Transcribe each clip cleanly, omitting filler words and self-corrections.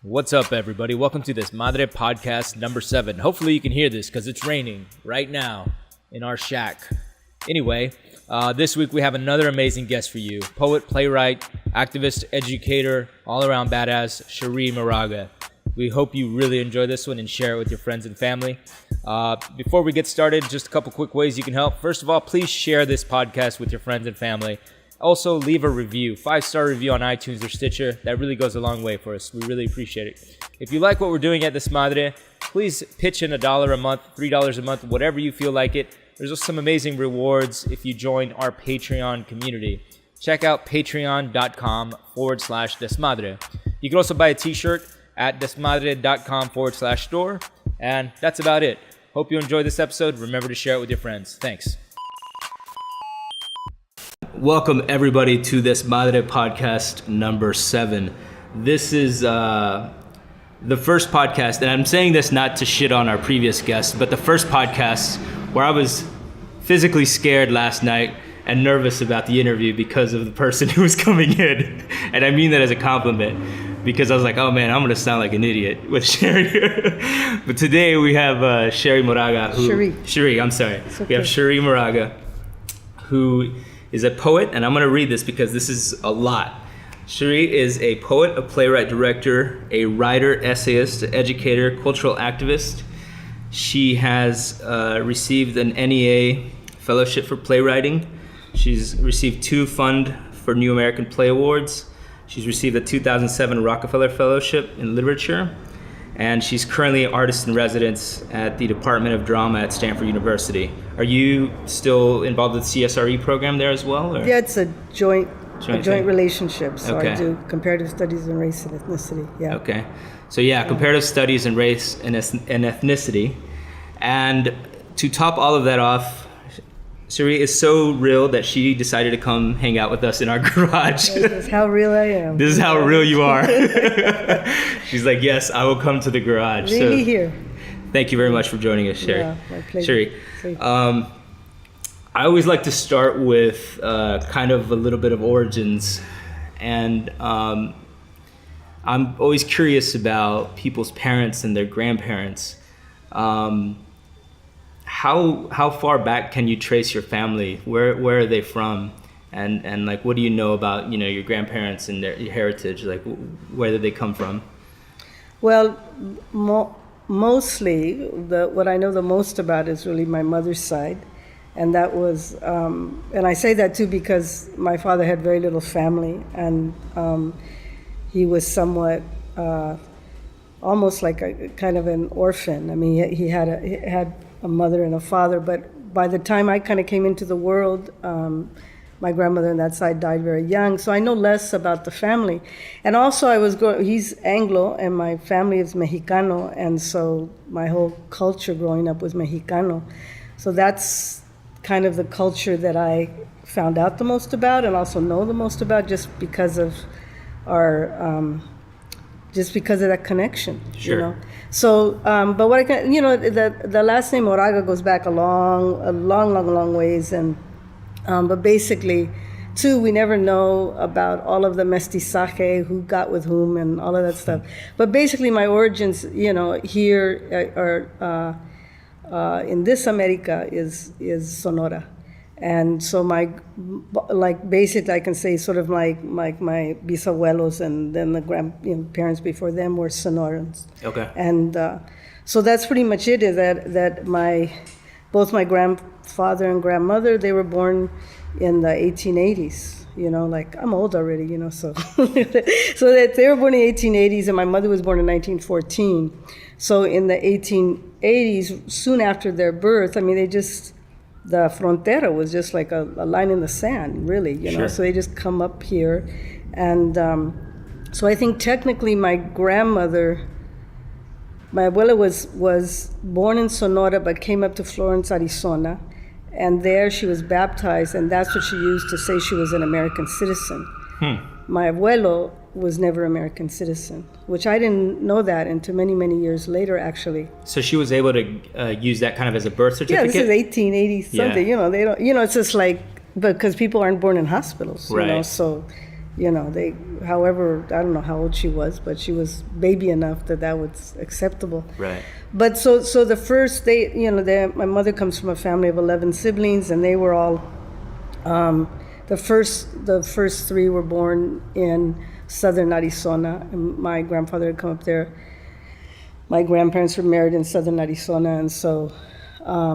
What's up, everybody? Welcome to Desmadre podcast number 7. Hopefully you can hear this because it's raining right now in our shack. Anyway, this week we have another amazing guest for you. Poet, playwright, activist, educator, all-around badass, Cherríe Moraga. We hope you really enjoy this one and share it with your friends and family. Before we get started, just a couple quick ways you can help. First of all, please share this podcast with your friends and family. Also, leave a review, 5-star review on iTunes or Stitcher. That really goes a long way for us. We really appreciate it. If you like what we're doing at Desmadre, please pitch in $1 a month, $3 a month, whatever you feel like it. There's some amazing rewards if you join our Patreon community. Check out patreon.com/Desmadre. You can also buy a t-shirt at desmadre.com/store. And that's about it. Hope you enjoyed this episode. Remember to share it with your friends. Thanks. Welcome, everybody, to Desmadre podcast number 7. This is the first podcast, and I'm saying this not to shit on our previous guests, but the first podcast where I was physically scared last night and nervous about the interview because of the person who was coming in. And I mean that as a compliment, because I was like, oh man, I'm going to sound like an idiot with Cherrie. But today we have Cherríe Moraga. Cherrie, I'm sorry. Okay. We have Cherríe Moraga, who is a poet, and I'm going to read this because this is a lot. Cherríe is a poet, a playwright-director, a writer, essayist, educator, cultural activist. She has received an NEA Fellowship for Playwriting. She's received 2 Fund for New American Play Awards. She's received a 2007 Rockefeller Fellowship in Literature. And she's currently an artist in residence at the Department of Drama at Stanford University. Are you still involved with the CSRE program there as well? Or? Yeah, it's a joint relationship. So okay. I do Comparative Studies in Race and Ethnicity. Yeah. Okay. So yeah, Comparative Studies in Race and Ethnicity. And to top all of that off, Cherríe is so real that she decided to come hang out with us in our garage. This is how real I am. This is how real you are. She's like, yes, I will come to the garage. Really here. Thank you very much for joining us, Cherrie. Yeah, my pleasure. Cherrie, I always like to start with kind of a little bit of origins. And I'm always curious about people's parents and their grandparents. How far back can you trace your family? Where are they from? And like, what do you know about, your grandparents and their heritage? Like, where did they come from? Well, mostly, what I know the most about is really my mother's side. And that was, and I say that too because my father had very little family, and he was somewhat, almost like a kind of an orphan. I mean, he had a mother and a father, but by the time I kind of came into the world, my grandmother on that side died very young, so I know less about the family. And also he's Anglo, and my family is Mexicano, and so my whole culture growing up was Mexicano. So that's kind of the culture that I found out the most about and also know the most about, just because of that connection. Sure. So, but what I can, the last name Moraga goes back a long ways, and but basically, too, we never know about all of the mestizaje, who got with whom, and all of that stuff. But basically, my origins, here are in this America is Sonora. And so basically I can say sort of my bisabuelos and then the parents before them were Sonorans. Okay. And so that's pretty much it, is that both my grandfather and grandmother, they were born in the 1880s. I'm old already, so. So that they were born in the 1880s, and my mother was born in 1914. So in the 1880s, soon after their birth, the frontera was just like a line in the sand, really, Sure. So they just come up here. And so I think technically my abuela was born in Sonora, but came up to Florence, Arizona. And there she was baptized, and that's what she used to say she was an American citizen. My abuelo was never American citizen, which I didn't know that until many, many years later, actually. So she was able to use that kind of as a birth certificate? Yeah, this is 1880 something. Yeah. They don't. It's just like, because people aren't born in hospitals, right. So, they however, I don't know how old she was, but she was baby enough that was acceptable. Right. But so the first, my mother comes from a family of 11 siblings, and they were all, the first three were born in southern Arizona, and my grandfather had come up there. My grandparents were married in southern Arizona, and so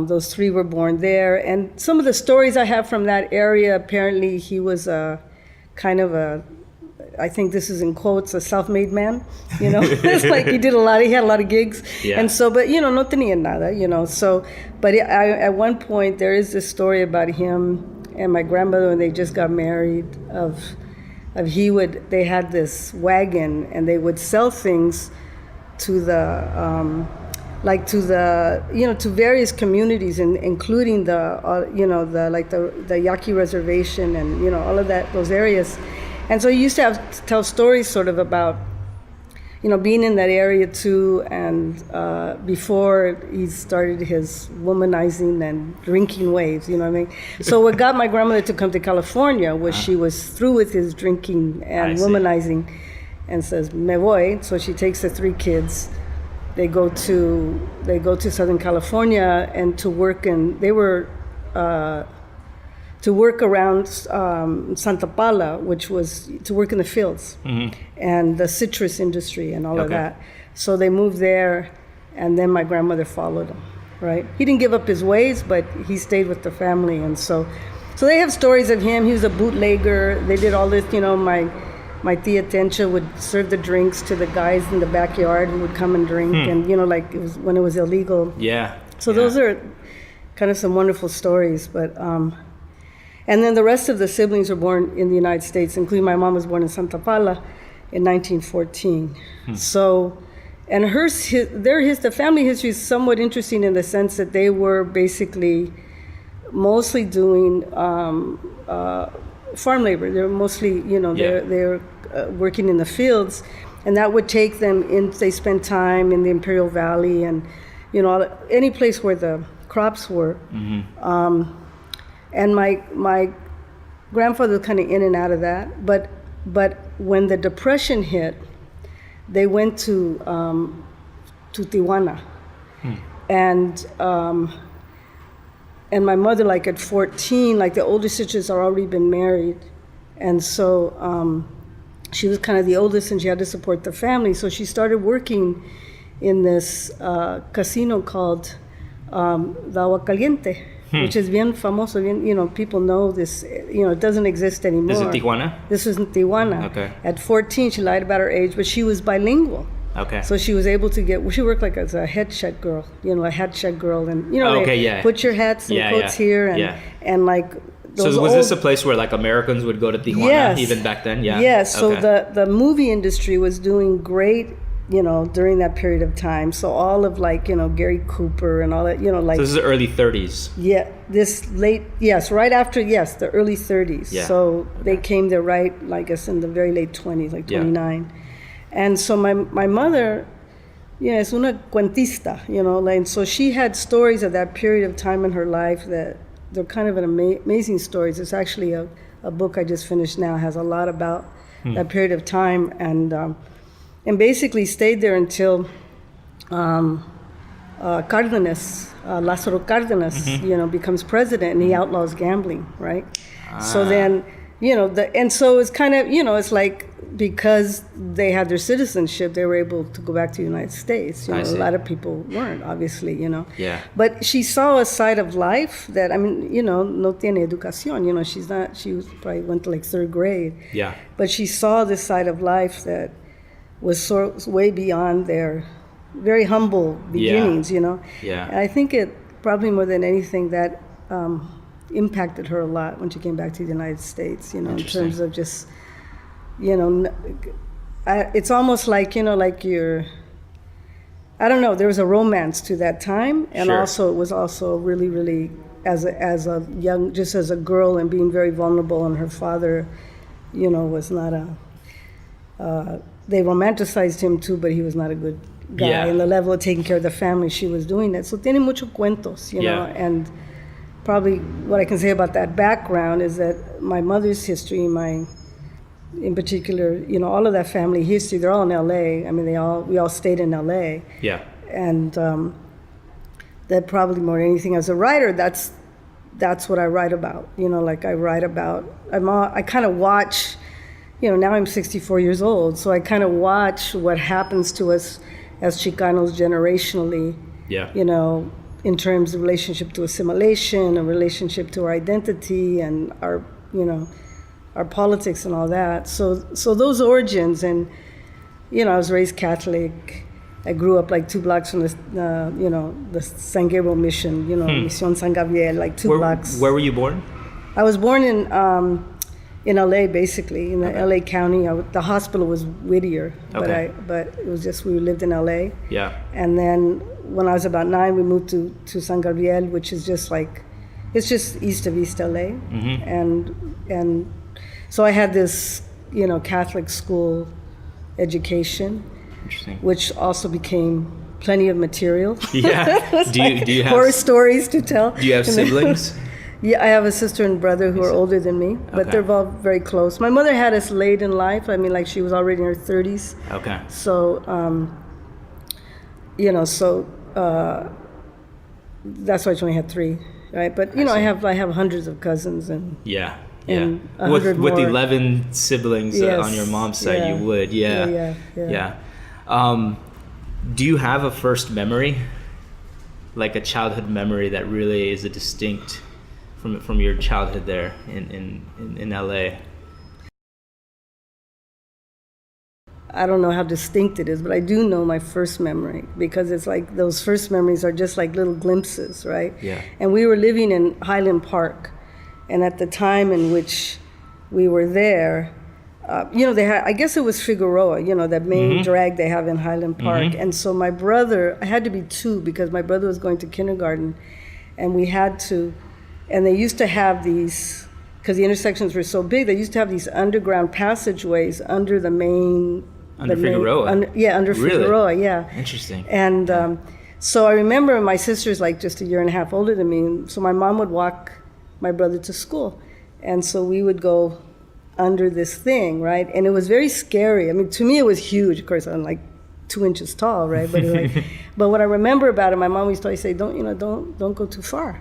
those three were born there. And some of the stories I have from that area, apparently he was a kind of I think this is in quotes, a self-made man, It's like he had a lot of gigs. Yeah. And so, but, no tenía nada, so, but at one point there is this story about him and my grandmother when they just got married they had this wagon and they would sell things to the, to various communities, including the Yaqui Reservation and, all of those areas. And so he used to tell stories sort of about, being in that area too, and before he started his womanizing and drinking ways, you know what I mean? So what got my grandmother to come to California was she was through with his drinking and womanizing and says, me voy. So she takes the three kids. They go to Southern California and to work to work around Santa Paula, which was to work in the fields and the citrus industry and all of that. So they moved there, and then my grandmother followed him, right? He didn't give up his ways, but he stayed with the family. And so they have stories of him. He was a bootlegger. They did all this, my tia Tencha would serve the drinks to the guys in the backyard who would come and drink. And, like it was when it was illegal. Yeah. So those are kind of some wonderful stories, but... And then the rest of the siblings were born in the United States, including my mom was born in Santa Paula in 1914. So, and the family history is somewhat interesting in the sense that they were basically mostly doing farm labor. They were mostly, they're working in the fields, and that would take them in. They spent time in the Imperial Valley and, any place where the crops were. And my grandfather was kind of in and out of that, but when the Depression hit, they went to Tijuana, and my mother, like at 14, like the older sisters had already been married, and so she was kind of the oldest, and she had to support the family, so she started working in this casino called the Agua Caliente. Which is bien famoso, people know this, it doesn't exist anymore. This is Tijuana? This was in Tijuana. Okay. At 14, she lied about her age, but she was bilingual. Okay. So she was able to she worked like as a head check girl, a hat check girl, and, they put your hats and coats here, and like those So was this a place where like Americans would go to Tijuana even back then? Yeah. Yes, so the movie industry was doing great, during that period of time. So all of Gary Cooper and all that, like... So this is the early 30s. Yeah, right after, the early 30s. Yeah. So they came there right, I guess, in the very late 20s, like 29. And so my mother, es una cuentista, and so she had stories of that period of time in her life that they're kind of amazing stories. It's actually a book I just finished now, has a lot about that period of time, and basically stayed there until Cárdenas, Lázaro Cárdenas, becomes president, and he outlaws gambling, right? So then, and so it's kind of, it's like because they had their citizenship, they were able to go back to the United States. A lot of people weren't, obviously, Yeah. But she saw a side of life that, no tiene educación, she probably went to like third grade. Yeah. But she saw this side of life that was way beyond their very humble beginnings, Yeah. And I think it probably more than anything that impacted her a lot when she came back to the United States, in terms of just, it's almost like, like you're, I don't know, there was a romance to that time, and also it was also really, really, as a young, just as a girl and being very vulnerable, and her father, was not they romanticized him too, but he was not a good guy. Yeah. And the level of taking care of the family, she was doing that. So tiene mucho cuentos, know, and probably what I can say about that background is that my mother's history, my in particular, all of that family history, they're all in LA. I mean, we all stayed in LA. Yeah. And that probably more than anything, as a writer, that's what I write about. Like I write about, I kind of watch, now I'm 64 years old, so I kind of watch what happens to us as Chicanos generationally. Yeah. In terms of relationship to assimilation, a relationship to our identity and our politics and all that. So those origins, and I was raised Catholic. I grew up like 2 blocks from the San Gabriel Mission, Mission San Gabriel, like 2 blocks. Where were you born? I was born in LA, basically, in the LA County. The hospital was Whittier, Okay. but it was just, we lived in LA. Yeah. And then when I was about 9, we moved to San Gabriel, which is just like, it's just east of East LA. Mm-hmm. And so I had this, Catholic school education, Interesting. which also became plenty of material. Yeah. Do you have horror stories to tell? Do you have siblings? Yeah, I have a sister and brother who are older than me, but Okay. they're all very close. My mother had us late in life. I mean, like she was already in her 30s. Okay. So, that's why she only had 3, right? But I have hundreds of cousins and Yeah. And Yeah. 100 With more. 11 siblings Yes. on your mom's side, Yeah. you would. Yeah. Yeah. Do you have a first memory, like a childhood memory that really is a distinct from your childhood there in LA? I don't know how distinct it is, but I do know my first memory, because it's like those first memories are just like little glimpses, right? Yeah. And we were living in Highland Park, and at the time in which we were there, they had, I guess it was Figueroa, that main drag they have in Highland Park. And so my brother, I had to be 2 because my brother was going to kindergarten, and we had to, and they used to have these, because the intersections were so big, they used to have these underground passageways under the main. Under Figueroa? Under Really? Figueroa, yeah. Interesting. And so I remember my sister's like just a year and a half older than me, so my mom would walk my brother to school. And so we would go under this thing, right? And it was very scary. I mean, to me it was huge. Of course, I'm like 2 inches tall, right? But but what I remember about it, my mom used to always say, don't go too far,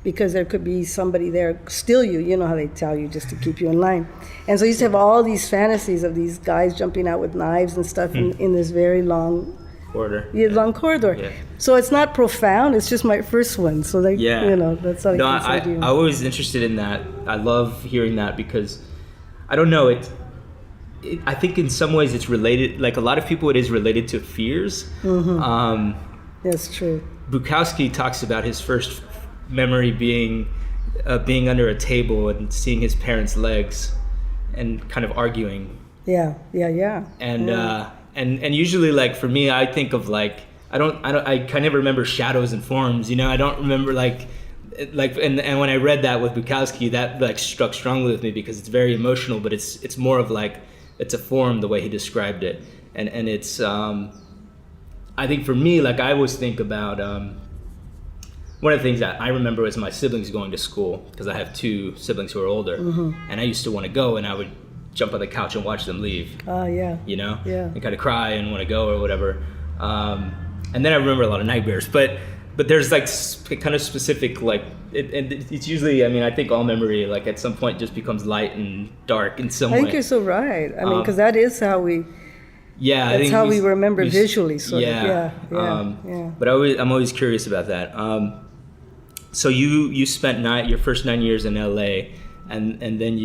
because there could be somebody there steal you. You know how they tell you, just to keep you in line. And so I used to have all these fantasies of these guys jumping out with knives and stuff in this very long Corridor. long corridor. Yeah. So it's not profound. It's just my first one. So that's all I can say to you. I was interested in that. I love hearing that because I don't know I think in some ways it's related. Like a lot of people, it is related to fears. That's true. Bukowski talks about his first memory being under a table and seeing his parents' legs and kind of arguing. Yeah. And usually, like for me, I think of like I kind of remember shadows and forms. I don't remember and when I read that with Bukowski, that like struck strongly with me because it's very emotional, but it's more of like it's a form the way he described it, and it's I think for me, like I always think about one of the things that I remember was my siblings going to school, because I have 2 siblings who are older, and I used to want to go, and I would jump on the couch and watch them leave. Yeah. Yeah. And kind of cry and want to go or whatever. And then I remember a lot of nightmares, but there's like kind of specific, like it's usually, I mean, I think all memory like at some point just becomes light and dark in some way. I think you're so right. I mean, because that is how we. Yeah, that's how we remember visually. Sort of. Yeah. But I'm always curious about that. So you spent your first 9 years in LA, and then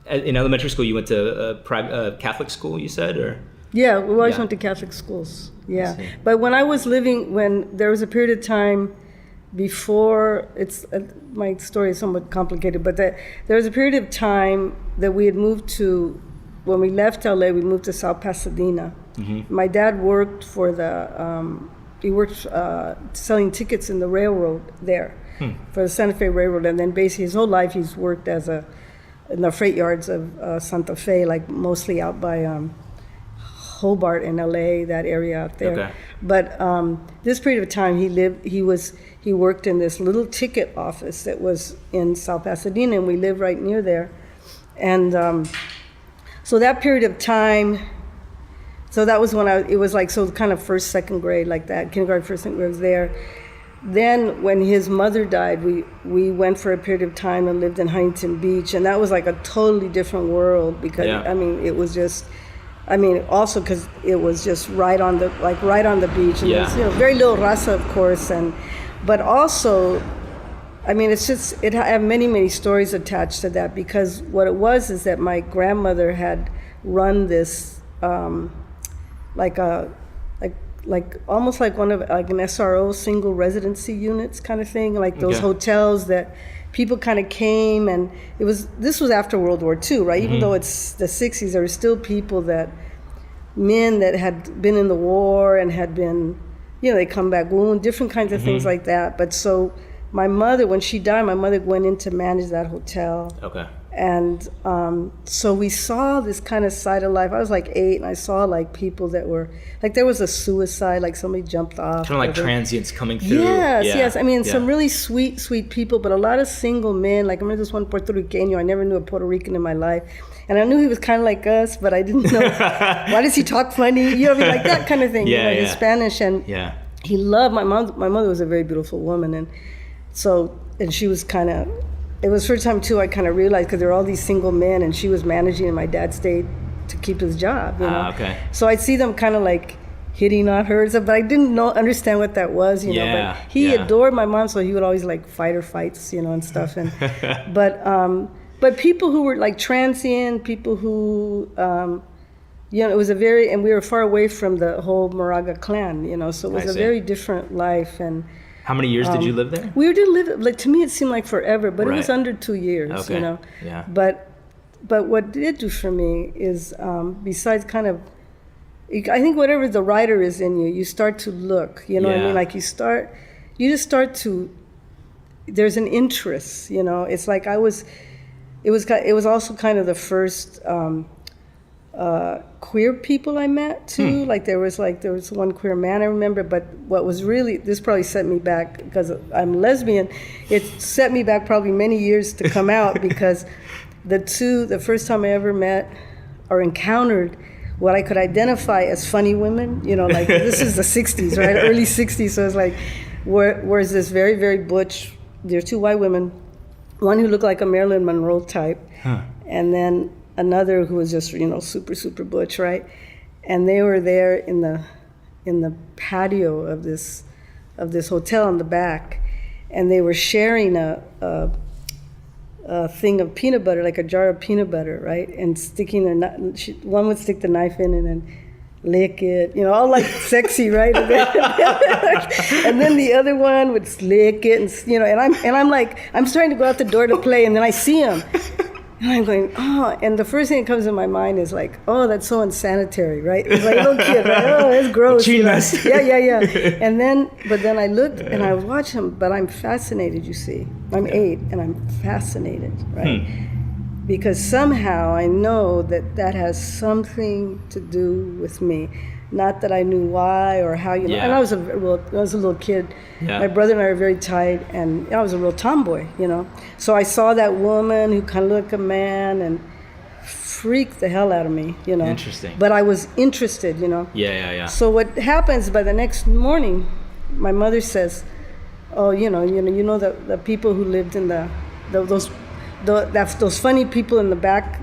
in elementary school you went to a Catholic school, you said, or? Yeah, we always went to Catholic schools. Yeah, but when there was a period of time before, my story is somewhat complicated, but there was a period of time that we had moved to. When we left LA, we moved to South Pasadena. My dad worked for selling tickets in the railroad there, for the Santa Fe Railroad, and then basically his whole life he's worked in the freight yards of Santa Fe, like mostly out by Hobart in LA, that area out there. Okay. But this period of time he worked in this little ticket office that was in South Pasadena, and we lived right near there. And So that period of time, so that was when it was like, so kind of first, second grade, like that, kindergarten, first, second grade was there. Then when his mother died, we went for a period of time and lived in Huntington Beach, and that was like a totally different world because, I mean, it was just, I mean, also because it was just right on the beach, and there's, you know, very little raza, of course, but also, I mean, I have many, many stories attached to that, because what it was is that my grandmother had run this, like almost like one of like an SRO, single residency units kind of thing, like those hotels that people kind of came, and this was after World War II, right? Even though it's the 60s, there were still people men that had been in the war and had been, you know, they come back wounded, different kinds of things like that. But so my mother, when she died, my mother went in to manage that hotel. Okay. And so we saw this kind of side of life. I was like 8, and I saw like people that were, like there was a suicide, like somebody jumped off. Kind of like transients coming through. Yes. I mean, some really sweet people, but a lot of single men. Like I remember this one Puerto Rican. I never knew a Puerto Rican in my life. And I knew he was kind of like us, but I didn't know, why does he talk funny? You know, I mean, like that kind of thing, in Spanish. And he loved, my mother was a very beautiful woman. And so, and she was kind of, it was the first time too I kind of realized, because there were all these single men and she was managing and my dad stayed to keep his job, you know. So I'd see them kind of like hitting on her, but I didn't understand what that was, you know. But he adored my mom, so he would always like fight her fights, you know, and stuff. And but people who were like transient, people who, you know, it was and we were far away from the whole Moraga clan, you know, so it was a very different life. And how many years did you live there? We did live, like to me it seemed like forever, but it was under 2 years, you know. But what it did do for me is, besides kind of, I think whatever the writer is in you, you start to look, you know what I mean? Like you just start to, there's an interest, you know. It's like it was also kind of the first queer people I met too. Like there was one queer man I remember, but what was really, this probably set me back because I'm lesbian, it set me back probably many years to come out, because the first time I ever met or encountered what I could identify as funny women, you know, like this is the 60s, right? Early 60s. So it's like, where's this very, very butch, there are 2 white women, one who looked like a Marilyn Monroe type, and then another who was just, you know, super, super butch, right? And they were there in the patio of this hotel in the back, and they were sharing a thing of peanut butter, like a jar of peanut butter, right? And sticking one would stick the knife in and then lick it, you know, all like sexy, right? And then the other one would lick it, and you know, and I'm like, I'm starting to go out the door to play, and then I see him. And I'm going, oh, and the first thing that comes in my mind is like, oh, that's so unsanitary, right? It's like a little kid, right? Oh, that's gross. You know? Yeah. And then, but then I looked and I watched him, but I'm fascinated, you see. I'm 8 and I'm fascinated, right? Because somehow I know that has something to do with me. Not that I knew why or how, you know. And I was a little kid. My brother and I were very tight, and I was a real tomboy, you know. So I saw that woman who kind of looked like a man and freaked the hell out of me, you know. Interesting. But I was interested, you know. Yeah. So what happens by the next morning, my mother says, oh, you know the people who lived in those funny people in the back.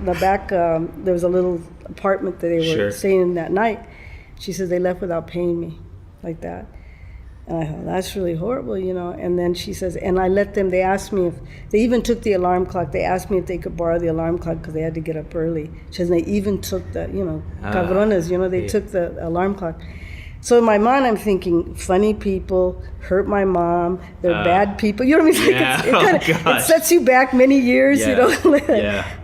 There was a little apartment that they were staying in that night. She says they left without paying me, like that. And I thought, that's really horrible, you know. And then she says, and I let them, they asked me if, they even took the alarm clock. They asked me if they could borrow the alarm clock because they had to get up early. She says, they even took the, you know, cabrones, you know, they took the alarm clock. So in my mind, I'm thinking, funny people hurt my mom. They're bad people. You know what I mean? It sets you back many years, you know.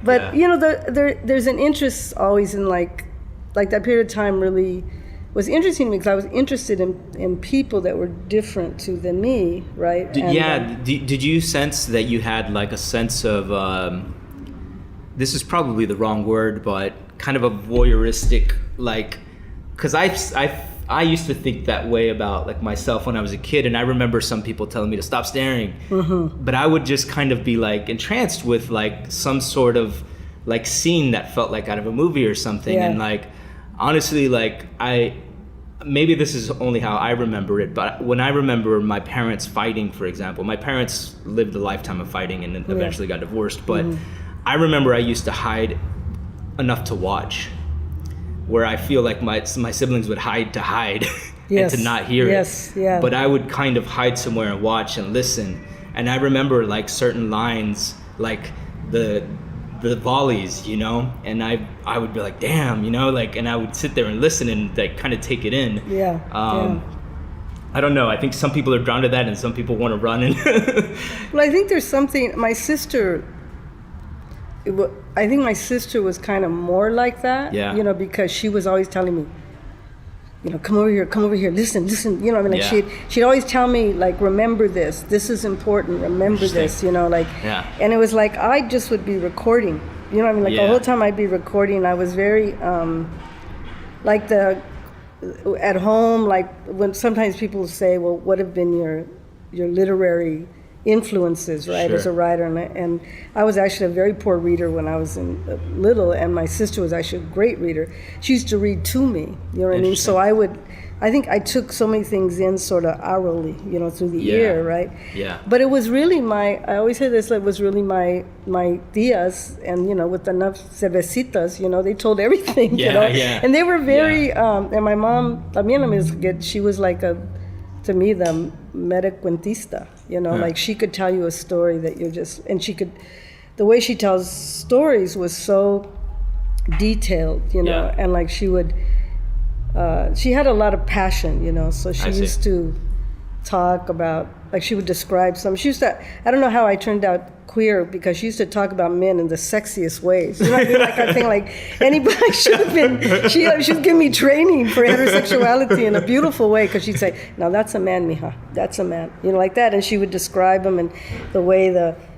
But you know, there's an interest always in like that period of time really was interesting to me because I was interested in people that were different than me, right? Did you sense that you had like a sense of this is probably the wrong word, but kind of a voyeuristic, like, because I used to think that way about like myself when I was a kid, and I remember some people telling me to stop staring, but I would just kind of be like entranced with like some sort of like scene that felt like out of a movie or something. And like, honestly, like maybe this is only how I remember it, but when I remember my parents fighting, for example, my parents lived a lifetime of fighting and then eventually got divorced, but I remember I used to hide enough to watch, where I feel like my siblings would hide to hide and to not hear it. Yeah. But I would kind of hide somewhere and watch and listen. And I remember like certain lines, like the volleys, you know, and I would be like, damn, you know, like, and I would sit there and listen and like kind of take it in. I don't know. I think some people are drawn to that and some people want to run. And well, I think there's something, my sister was kind of more like that, you know, because she was always telling me, you know, come over here, listen, you know, I mean, like she'd always tell me, like, remember this is important, remember this, you know, like, and it was like, I just would be recording, you know what I mean, like the whole time I'd be recording. I was very, like at home, like when sometimes people say, well, what have been your literary influences, right, as a writer, and I was actually a very poor reader when I was little, and my sister was actually a great reader. She used to read to me, you know what I mean? So I think I took so many things in sort of orally, you know, through the ear, right? But it was really I always say this, it was really my tias, and, you know, with enough cervecitas, you know, they told everything, you know? And they were very, and my mom, también, she was like to me, the metacuentista, you know, like she could tell you a story that you're just, and the way she tells stories was so detailed, you know, and like she had a lot of passion, you know, so she used to talk about, like she would describe she used to, I don't know how I turned out queer, because she used to talk about men in the sexiest ways. You know what I mean? Like I think like anybody should have been, she would give me training for heterosexuality in a beautiful way, because she'd say, now that's a man, mija, that's a man, you know, like that. And she would describe them and the way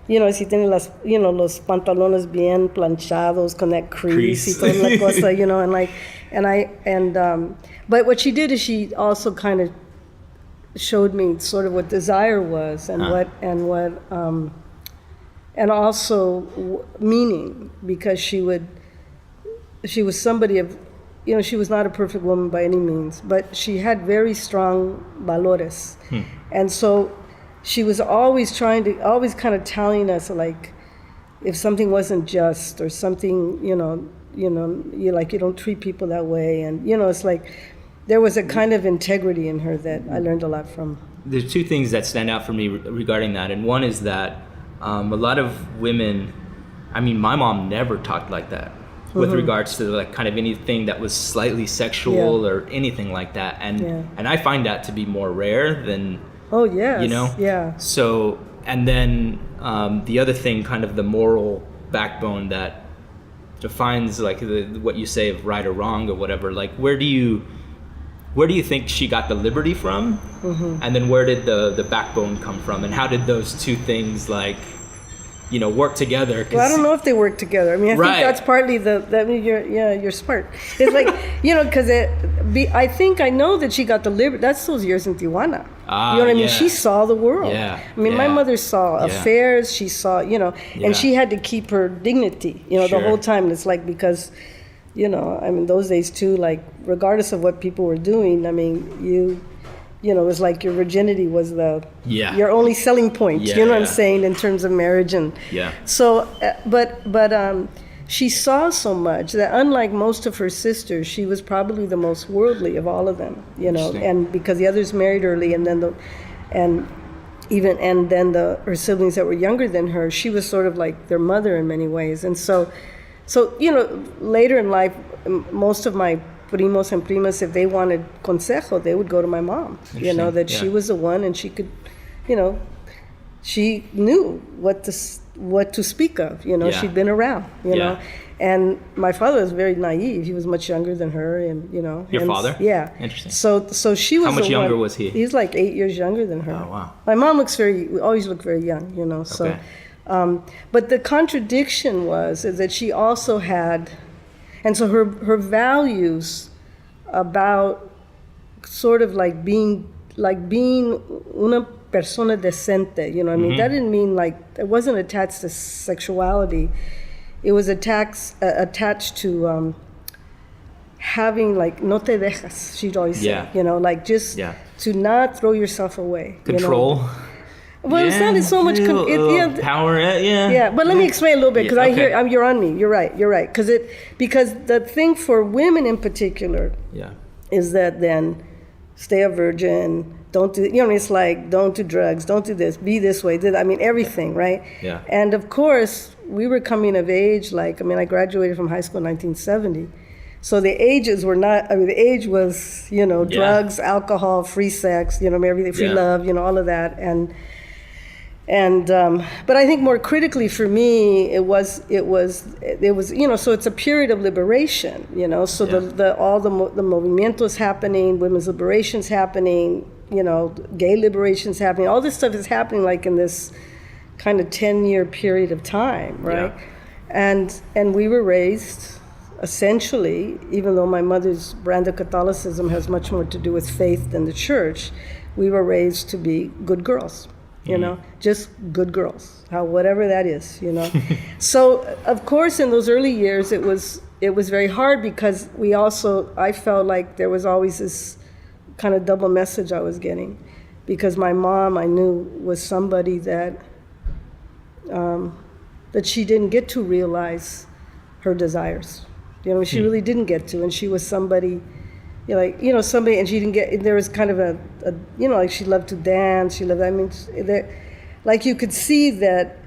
you know, si tiene los pantalones bien planchados con that crease y toda la cosa, you know, and like, but what she did is she also kind of showed me sort of what desire was and and also meaning, because she was somebody of, you know, she was not a perfect woman by any means, but she had very strong valores. And so she was always kind of telling us, like, if something wasn't just or something, you know, you like, you don't treat people that way. And, you know, it's like, there was a kind of integrity in her that I learned a lot from. There's two things that stand out for me regarding that. And one is that a lot of women, I mean, my mom never talked like that with regards to like kind of anything that was slightly sexual or anything like that. And I find that to be more rare than, you know? So, and then the other thing, kind of the moral backbone that defines like what you say of right or wrong or whatever, like where do you think she got the liberty from? And then where did the backbone come from? And how did those two things, like, you know, work together? Well, I don't know if they work together. I mean, I think that's partly you're smart. It's like, you know, because I know that she got the liberty. That's those years in Tijuana. You know what I mean? She saw the world. I mean, my mother saw affairs. She saw, you know, and she had to keep her dignity, you know, the whole time. And it's like, because, you know, I mean, those days too, like, regardless of what people were doing, I mean, you know, it was like your virginity was your only selling point, you know what I'm saying, in terms of marriage. And so, but she saw so much that, unlike most of her sisters, she was probably the most worldly of all of them, you know, and because the others married early, and then her siblings that were younger than her, she was sort of like their mother in many ways. And so, you know, later in life, most of my primos and primas, if they wanted consejo, they would go to my mom, you know, that she was the one, and she could, you know, she knew what to speak of, you know, she'd been around, you know. And my father was very naive. He was much younger than her, and, you know. Your father? Yeah. Interesting. So she was. How much younger was he? He's like 8 years younger than her. Oh, wow. My mom always looked very young, you know, so. But the contradiction is that she also had, and so her values about sort of like being una persona decente, you know what I mean? That didn't mean like, it wasn't attached to sexuality. it was attached to having, like, no te dejas, she'd always say, you know, like, just to not throw yourself away. Control. You know? Well, it's not so much power. Yeah, but let me explain a little bit, because I hear you're on me. You're right. Because the thing for women in particular is that then stay a virgin, don't do, you know, it's like, don't do drugs, don't do this, be this way, I mean, everything, right? Yeah. And of course, we were coming of age, like, I mean, I graduated from high school in 1970. So the ages were not, I mean, the age was, you know, drugs, alcohol, free sex, you know, everything, free love, you know, all of that. And but I think more critically for me, it was, you know, so it's a period of liberation, you know, so all the movimientos happening, women's liberation's happening, you know, gay liberation's happening, all this stuff is happening like in this kind of 10-year period of time, right? Yeah. And we were raised essentially, even though my mother's brand of Catholicism has much more to do with faith than the church, we were raised to be good girls. You know, just good girls, whatever that is, you know. So, of course, in those early years, it was very hard because I felt like there was always this kind of double message I was getting, because my mom, I knew, was somebody that she didn't get to realize her desires. You know, she really didn't get to, and she was somebody, you know, somebody, and she didn't get, there was kind of a you know, like she loved to dance, like you could see that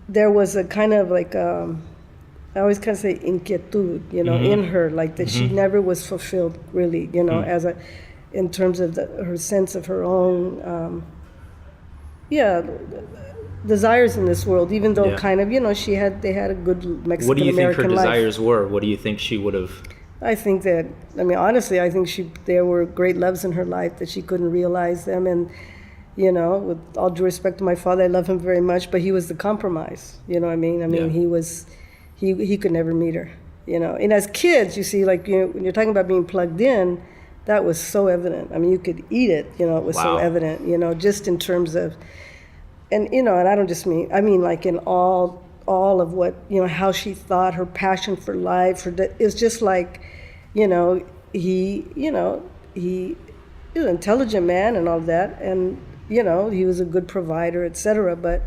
there was a kind of like, I always kind of say inquietud, you know, in her, like that she never was fulfilled really, you know, in terms of her sense of her own, desires in this world, even though kind of, you know, they had a good Mexican-American life. What do you think her desires were? What do you think she would have? I think that, I mean, honestly, I think there were great loves in her life that she couldn't realize them. And, you know, with all due respect to my father, I love him very much, but he was the compromise. You know what I mean? I mean, he could never meet her, you know. And as kids, you see, like, you know, when you're talking about being plugged in, that was so evident. I mean, you could eat it, you know, it was so evident, you know, just in terms of, and, you know, and I don't just mean, I mean, like in all of what, you know, how she thought, her passion for life, it's just like, you know, he was an intelligent man and all that, and, you know, he was a good provider, etc., but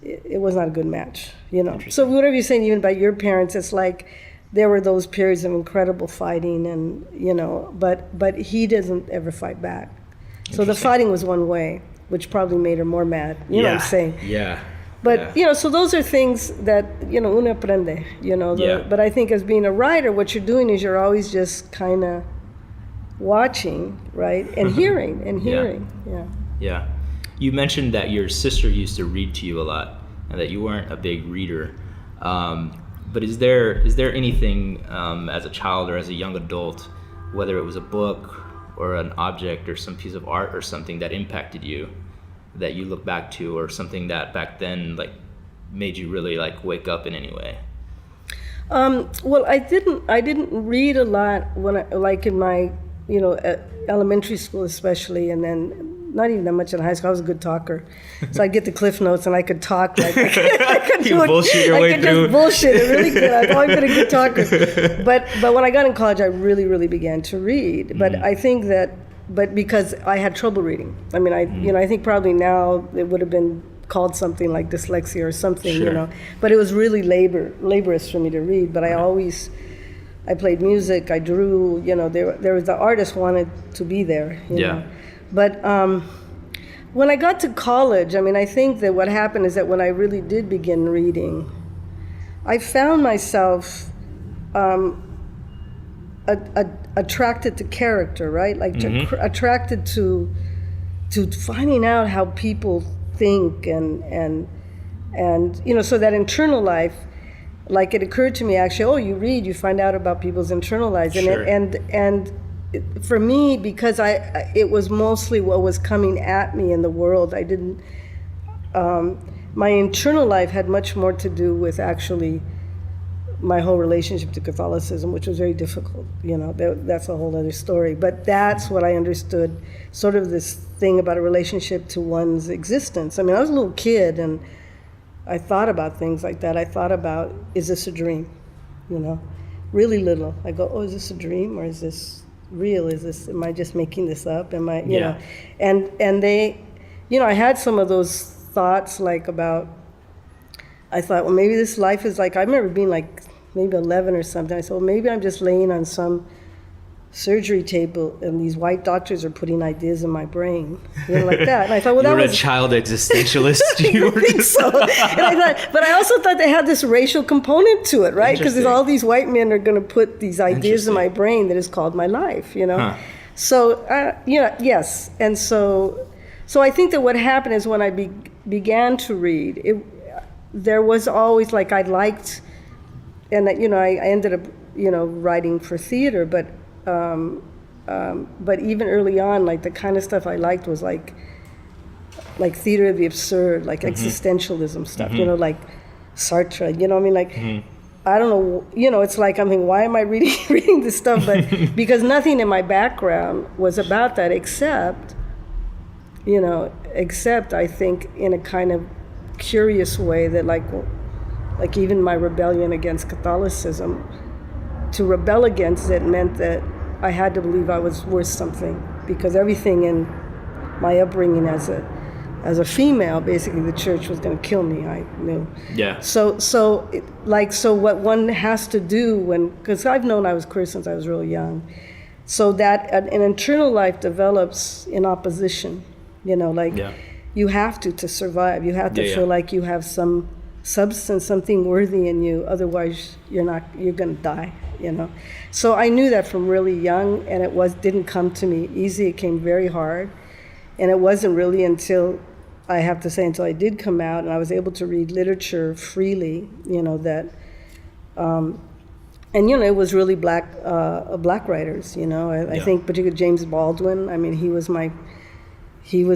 it was not a good match, you know. So whatever you're saying, even about your parents, it's like there were those periods of incredible fighting, and, you know, but he doesn't ever fight back. So the fighting was one way, which probably made her more mad, you know what I'm saying? Yeah. But, you know, so those are things that, you know, uno aprende, you know. But I think as being a writer, what you're doing is you're always just kind of watching, right? And hearing. Yeah. You mentioned that your sister used to read to you a lot and that you weren't a big reader. But is there anything as a child or as a young adult, whether it was a book or an object or some piece of art or something that impacted you, that you look back to, or something that back then like made you really like wake up in any way? Well, I didn't read a lot when like in my, you know, elementary school especially, and then not even that much in high school. I was a good talker, so I'd get the Cliff Notes and I could talk like I could you bullshit your way through. I could just bullshit it really good. I've always been a good talker, but when I got in college, I really began to read. But I think that. But because I had trouble reading. I mean, you know, I think probably now it would have been called something like dyslexia or something, you know. But it was really laborious for me to read. But I played music, I drew, you know, there was the artist wanted to be there, you know. But when I got to college, I mean, I think that what happened is that when I really did begin reading, I found myself attracted to character, right? Like attracted to finding out how people think and you know, so that internal life, like it occurred to me actually, oh, you read, you find out about people's internal lives, and for me, because it was mostly what was coming at me in the world, I didn't. My internal life had much more to do with actually my whole relationship to Catholicism, which was very difficult, you know, that's a whole other story. But that's what I understood, sort of this thing about a relationship to one's existence. I mean, I was a little kid, and I thought about things like that. I thought about, is this a dream? You know, really little. I go, oh, is this a dream or is this real? Am I just making this up? Am I, you know? And they, you know, I had some of those thoughts like about, I thought, well, maybe this life is like, I remember being like maybe 11 or something. I said, well, maybe I'm just laying on some surgery table and these white doctors are putting ideas in my brain, you know, like that. And I thought, well, you that were was a child existentialist. I think so. And I thought, but I also thought they had this racial component to it, right? Because all these white men are going to put these ideas in my brain that is called my life, you know. Huh. So, you know, yes. And so I think that what happened is when I began to read, there was always like I liked, and you know, I ended up, you know, writing for theater, but even early on, like the kind of stuff I liked was like theater of the absurd, like existentialism stuff, you know, like Sartre, you know what I mean? Like, I don't know, you know, it's like, I mean, why am I reading this stuff? But because nothing in my background was about that except I think in a kind of curious way that like even my rebellion against Catholicism, to rebel against it meant that I had to believe I was worth something, because everything in my upbringing as a female, basically the church was going to kill me, I knew. Yeah. So what one has to do because I've known I was queer since I was real young, so that an internal life develops in opposition, you know, like you have to survive. You have to feel like you have some substance, something worthy in you, otherwise you're going to die, you know. So I knew that from really young, and it didn't come to me easy. It came very hard, and it wasn't really until I did come out and I was able to read literature freely, you know, that and you know, it was really black writers, you know. I think particularly James Baldwin, I mean, he was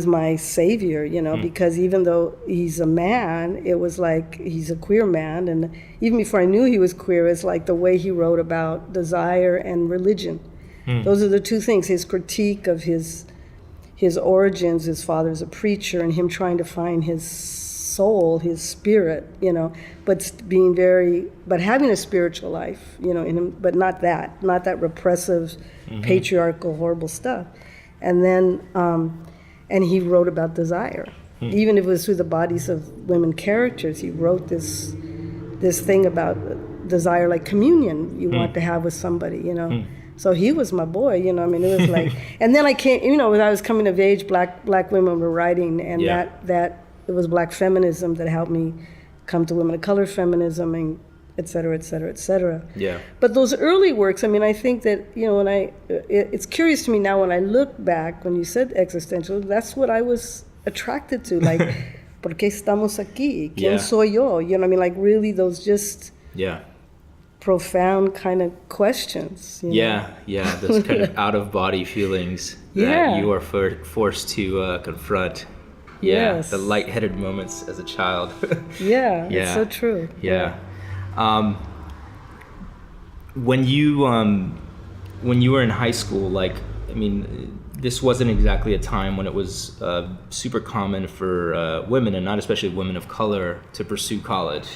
my savior, you know, because even though he's a man, it was like he's a queer man. And even before I knew he was queer, it's like the way he wrote about desire and religion. Those are the two things, his critique of his origins, his father's a preacher, and him trying to find his soul, his spirit, you know, but having a spiritual life, you know, in him, but not that repressive, patriarchal, horrible stuff. And then, and he wrote about desire. Even if it was through the bodies of women characters, he wrote this thing about desire, like communion you want to have with somebody, you know. So he was my boy, you know. I mean, it was like, and then I came, you know, when I was coming of age, black women were writing, and that it was black feminism that helped me come to women of color feminism, and et cetera, et cetera, et cetera. Yeah. But those early works, I mean, I think that, you know, it's curious to me now when I look back, when you said existential, that's what I was attracted to, like, ¿por qué estamos aquí? ¿Quién soy yo? You know what I mean? Like, really those just profound kind of questions. You know? Those kind of out-of-body feelings that you are forced to confront. Yes. The lightheaded moments as a child. It's so true. When you were in high school, like, I mean, this wasn't exactly a time when it was super common for women, and not especially women of color, to pursue college.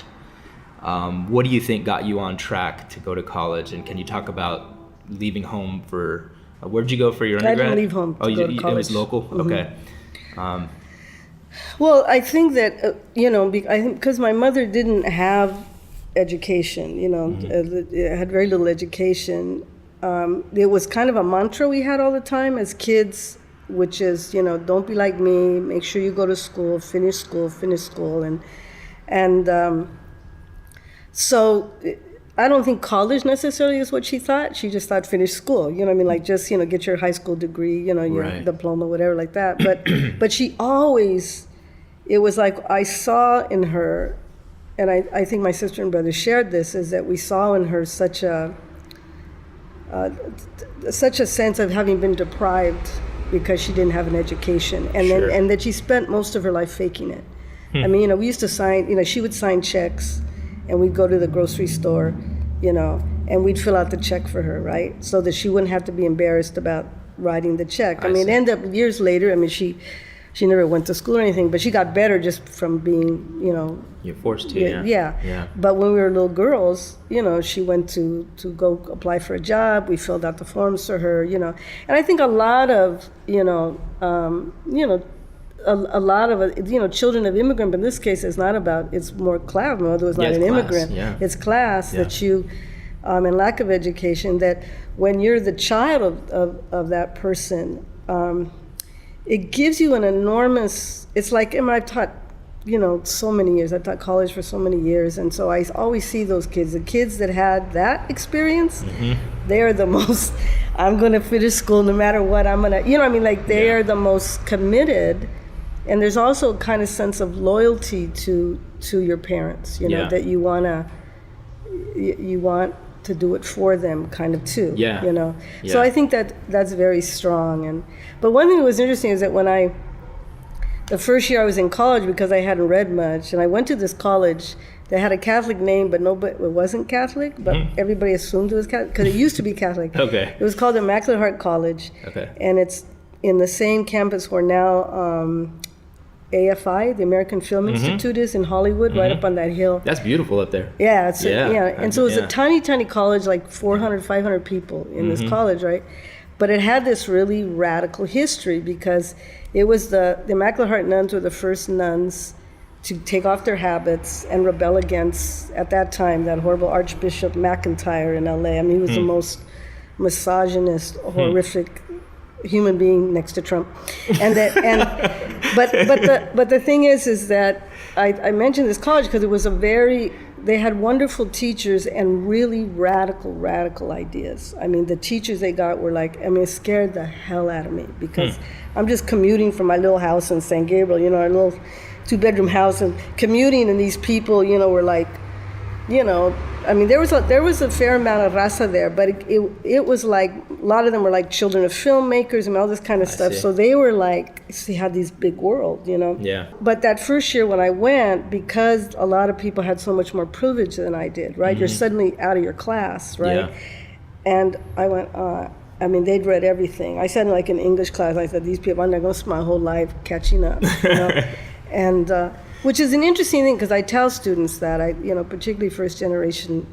What do you think got you on track to go to college? And can you talk about leaving home for, where'd you go for your undergrad? I didn't leave home to go to college. It was local? Okay. Well, I think that, you know, I think because my mother didn't have education, you know, had very little education. It was kind of a mantra we had all the time as kids, which is, you know, don't be like me, make sure you go to school, finish school. So I don't think college necessarily is what she thought. She just thought finish school, you know what I mean? Like just, you know, get your high school degree, you know, your diploma, whatever like that. But she always, it was like I saw in her, and I think my sister and brother shared this, is that we saw in her such a sense of having been deprived because she didn't have an education, and that she spent most of her life faking it. I mean, you know, we used to sign, you know, she would sign checks, and we'd go to the grocery store, you know, and we'd fill out the check for her, right? So that she wouldn't have to be embarrassed about writing the check. I mean, it ended up years later, I mean, she never went to school or anything, but she got better just from being, You're forced to, yeah. But when we were little girls, she went to go apply for a job. We filled out the forms for her, and I think a lot of, a lot of, children of immigrant, but in this case, it's more class. My mother was not an immigrant. It's class that you, and lack of education, that when you're the child of that person, it gives you an enormous, it's like, I've taught, so many years. I've taught college for so many years. And so I always see those kids, the kids that had that experience, they are the most, I'm going to finish school no matter what, I'm going to, they are the most committed. And there's also a kind of sense of loyalty to your parents, that you want to do it for them kind of too, So I think that's very strong. But one thing that was interesting is that the first year I was in college, because I hadn't read much, and I went to this college that had a Catholic name, but it wasn't Catholic, but everybody assumed it was Catholic, because it used to be Catholic. Okay. It was called Immaculate Heart College. Okay. And it's in the same campus where now AFI, the American Film Institute, is in Hollywood, right up on that hill. That's beautiful up there. Yeah, and so it was a tiny, tiny college, like 400, 500 people in this college, right? But it had this really radical history, because it was the Immaculate Heart nuns were the first nuns to take off their habits and rebel against, at that time, that horrible Archbishop McIntyre in LA. I mean, he was the most misogynist, horrific human being next to Trump. But the thing is that I mentioned this college because it was they had wonderful teachers and really radical ideas. I mean, the teachers they got were it scared the hell out of me, because I'm just commuting from my little house in San Gabriel, our little 2-bedroom house, and commuting, and these people, were like, I mean, there was a fair amount of raza there, but it was like, a lot of them were like children of filmmakers and all this kind of stuff. So they were had this big world, Yeah. But that first year when I went, because a lot of people had so much more privilege than I did, right? You're suddenly out of your class, right? Yeah. And I went, they'd read everything. I said in an English class, I said, these people, I'm not going to spend my whole life catching up, And, which is an interesting thing, because I tell students that, particularly first generation,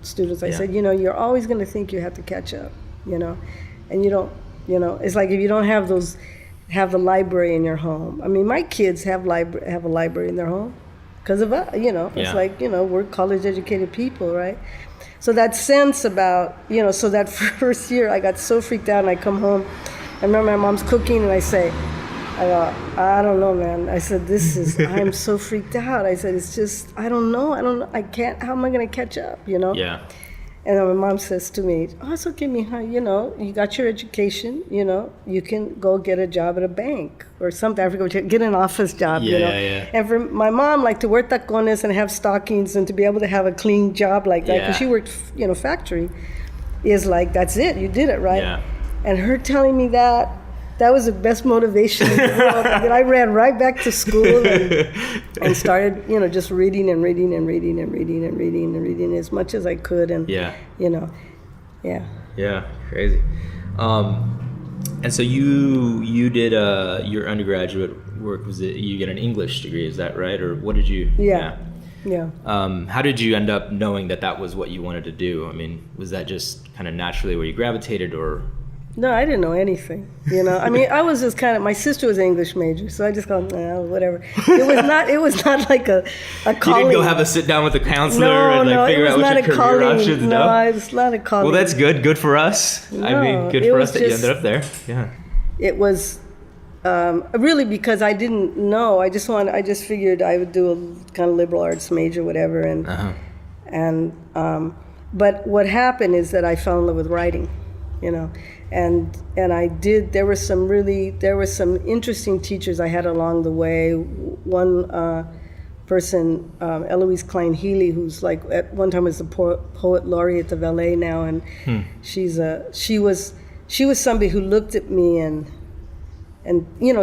students, I said, you're always going to think you have to catch up, and you don't, it's like if you don't have the library in your home. I mean, my kids have a library in their home because of us, it's like, we're college educated people, right? So that sense about, so that first year I got so freaked out, and I come home, I remember my mom's cooking, and I go, I don't know, man. I said, I'm so freaked out. I said, it's just, I don't know, I can't, how am I going to catch up, Yeah. And then my mom says to me, oh, it's okay, mija, you got your education, you can go get a job at a bank or something. I forget, get an office job, Yeah. And for my mom, to wear tacones and have stockings and to be able to have a clean job like that, because she worked, factory, is that's it, you did it, right? Yeah. And her telling me that was the best motivation in the world. And I ran right back to school and started, just reading as much as I could. And, Yeah, crazy. And so you did your undergraduate work, was it, you get an English degree, is that right? Or what did you? Yeah. How did you end up knowing that was what you wanted to do? I mean, was that just kind of naturally where you gravitated, or? No, I didn't know anything, I mean, I was just kind of, my sister was an English major, so I just go, whatever. It was not like a calling. You didn't go have a sit down with a counselor and figure out what your career options? No, it's not a calling. Well, that's good. Good for us. No, I mean, good for us that you ended up there. Yeah. It was really because I didn't know. I just figured I would do a kind of liberal arts major, whatever, but what happened is that I fell in love with writing, and I did. There were some interesting teachers I had along the way. One person, Eloise Klein Healy, who's at one time was the poet laureate of LA now, and she was somebody who looked at me and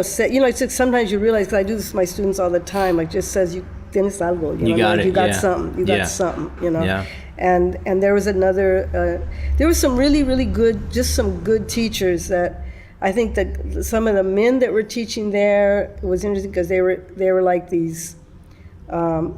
said, it's like sometimes you realize, because I do this with my students all the time, just says, you tienes algo, you got it, you got something, you got something, Yeah. And there was there was some really, really good, just some good teachers that I think that some of the men that were teaching there, it was interesting because they were like these,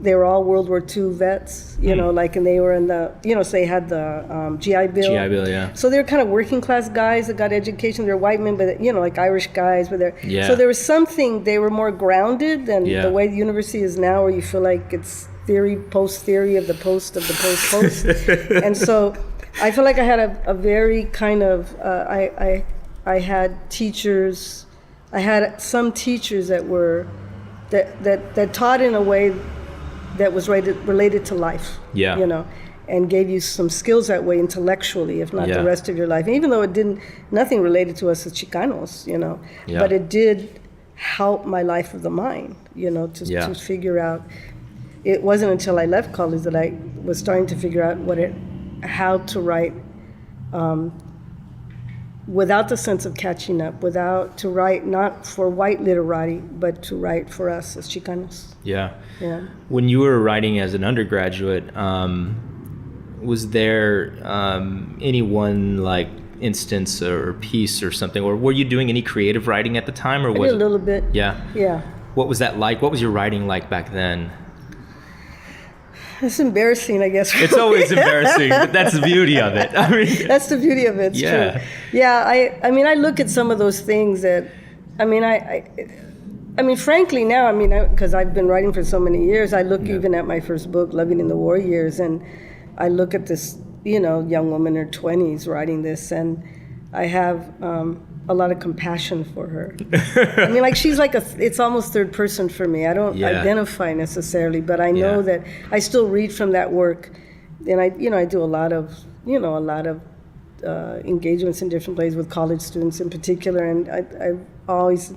they were all World War II vets, you know, like, and they were in the, you know, so they had the GI Bill. GI Bill, yeah. So they were kind of working class guys that got education. They're white men, but, you know, like Irish guys, but so there was something, they were more grounded than the way the university is now, where you feel like it's theory, post-theory of the post of the post-post. And so I feel like I had a very kind of, I had teachers, I had some teachers that were, that taught in a way that was related to life, you know, and gave you some skills that way intellectually, if not the rest of your life. And even though it nothing related to us as Chicanos, you know, but it did help my life of the mind, you know, to figure out. It wasn't until I left college that I was starting to figure out how to write without the sense of catching up, to write not for white literati, but to write for us as Chicanos. Yeah. When you were writing as an undergraduate, was there any one like instance or piece or something, or were you doing any creative writing at the time, or was I did a little bit? Yeah. What was that like? What was your writing like back then? It's embarrassing, I guess. It's always embarrassing, but that's the beauty of it. I mean, that's the beauty of it. It's true. Yeah. I mean, I look at some of those things that, I mean, frankly now, because I've been writing for so many years, I look even at my first book, Loving in the War Years, and I look at this, you know, young woman in her 20s writing this, and I have a lot of compassion for her. I mean, like, she's like it's almost third person for me. I don't identify necessarily, but I know that I still read from that work, and I do a lot of engagements in different places with college students in particular, and I always,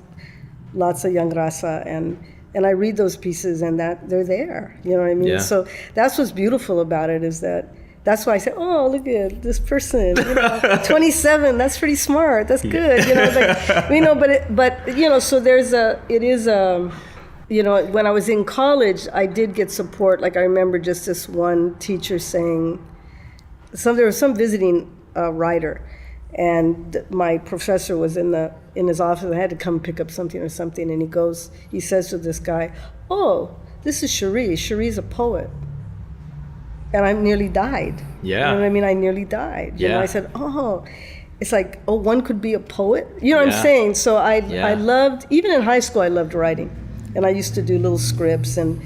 lots of young raza, and I read those pieces, and that they're there, you know what I mean? So that's what's beautiful about it, is that's why I say, oh, look at this person, you know, 27, that's pretty smart, that's good, you know, like, you know, but you know, so you know, when I was in college, I did get support. Like, I remember just this one teacher saying, there was some visiting writer, and my professor was in his office. I had to come pick up something, and he says to this guy, oh, this is Cherrie. Cherrie's a poet. And I nearly died. Yeah. You know what I mean? I nearly died. You know, I said, oh, it's like, oh, one could be a poet? You know what I'm saying? So I loved, even in high school, I loved writing. And I used to do little scripts, and